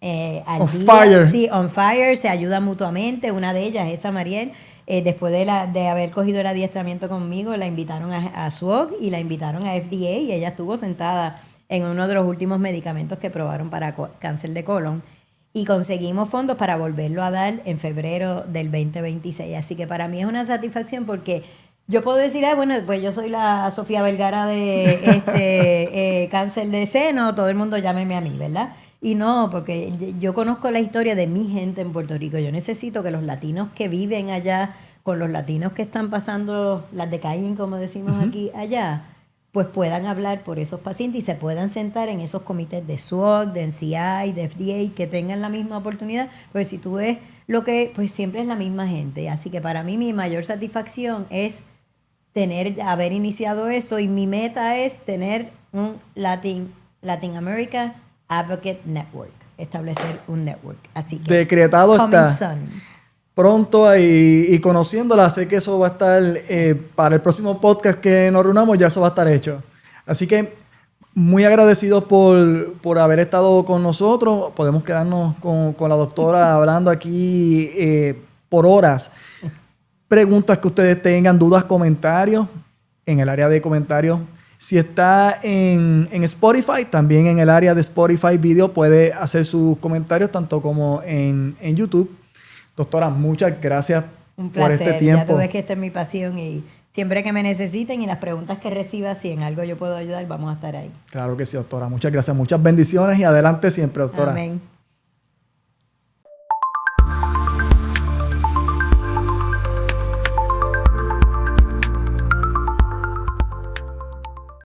al día. Fire. Sí, on fire. Se ayudan mutuamente. Una de ellas, esa Mariel, después de haber cogido el adiestramiento conmigo, la invitaron a SWOG y la invitaron a FDA, y ella estuvo sentada en uno de los últimos medicamentos que probaron para cáncer de colon. Y conseguimos fondos para volverlo a dar en febrero del 2026. Así que para mí es una satisfacción, porque yo puedo decir, bueno, pues yo soy la Sofía Vergara de cáncer de seno, todo el mundo llámeme a mí, ¿verdad? Y no, porque yo conozco la historia de mi gente en Puerto Rico. Yo necesito que los latinos que viven allá, con los latinos que están pasando las de Caín, como decimos aquí, allá, pues puedan hablar por esos pacientes y se puedan sentar en esos comités de SWOG, de NCI, de FDA, que tengan la misma oportunidad. Pues si tú ves lo que, pues siempre es la misma gente. Así que para mí mi mayor satisfacción es haber iniciado eso, y mi meta es tener un Latin America Advocate Network, establecer un network. Así que decretado está. Pronto, y conociéndola, sé que eso va a estar para el próximo podcast que nos reunamos, ya eso va a estar hecho. Así que muy agradecidos por haber estado con nosotros. Podemos quedarnos con la doctora hablando aquí por horas. Preguntas que ustedes tengan, dudas, comentarios, en el área de comentarios. Si está en Spotify, también en el área de Spotify Video puede hacer sus comentarios, tanto como en YouTube. Doctora, muchas gracias por este tiempo. Ya tú ves que esta es mi pasión, y siempre que me necesiten y las preguntas que reciba, si en algo yo puedo ayudar, vamos a estar ahí. Claro que sí, doctora. Muchas gracias. Muchas bendiciones y adelante siempre, doctora. Amén.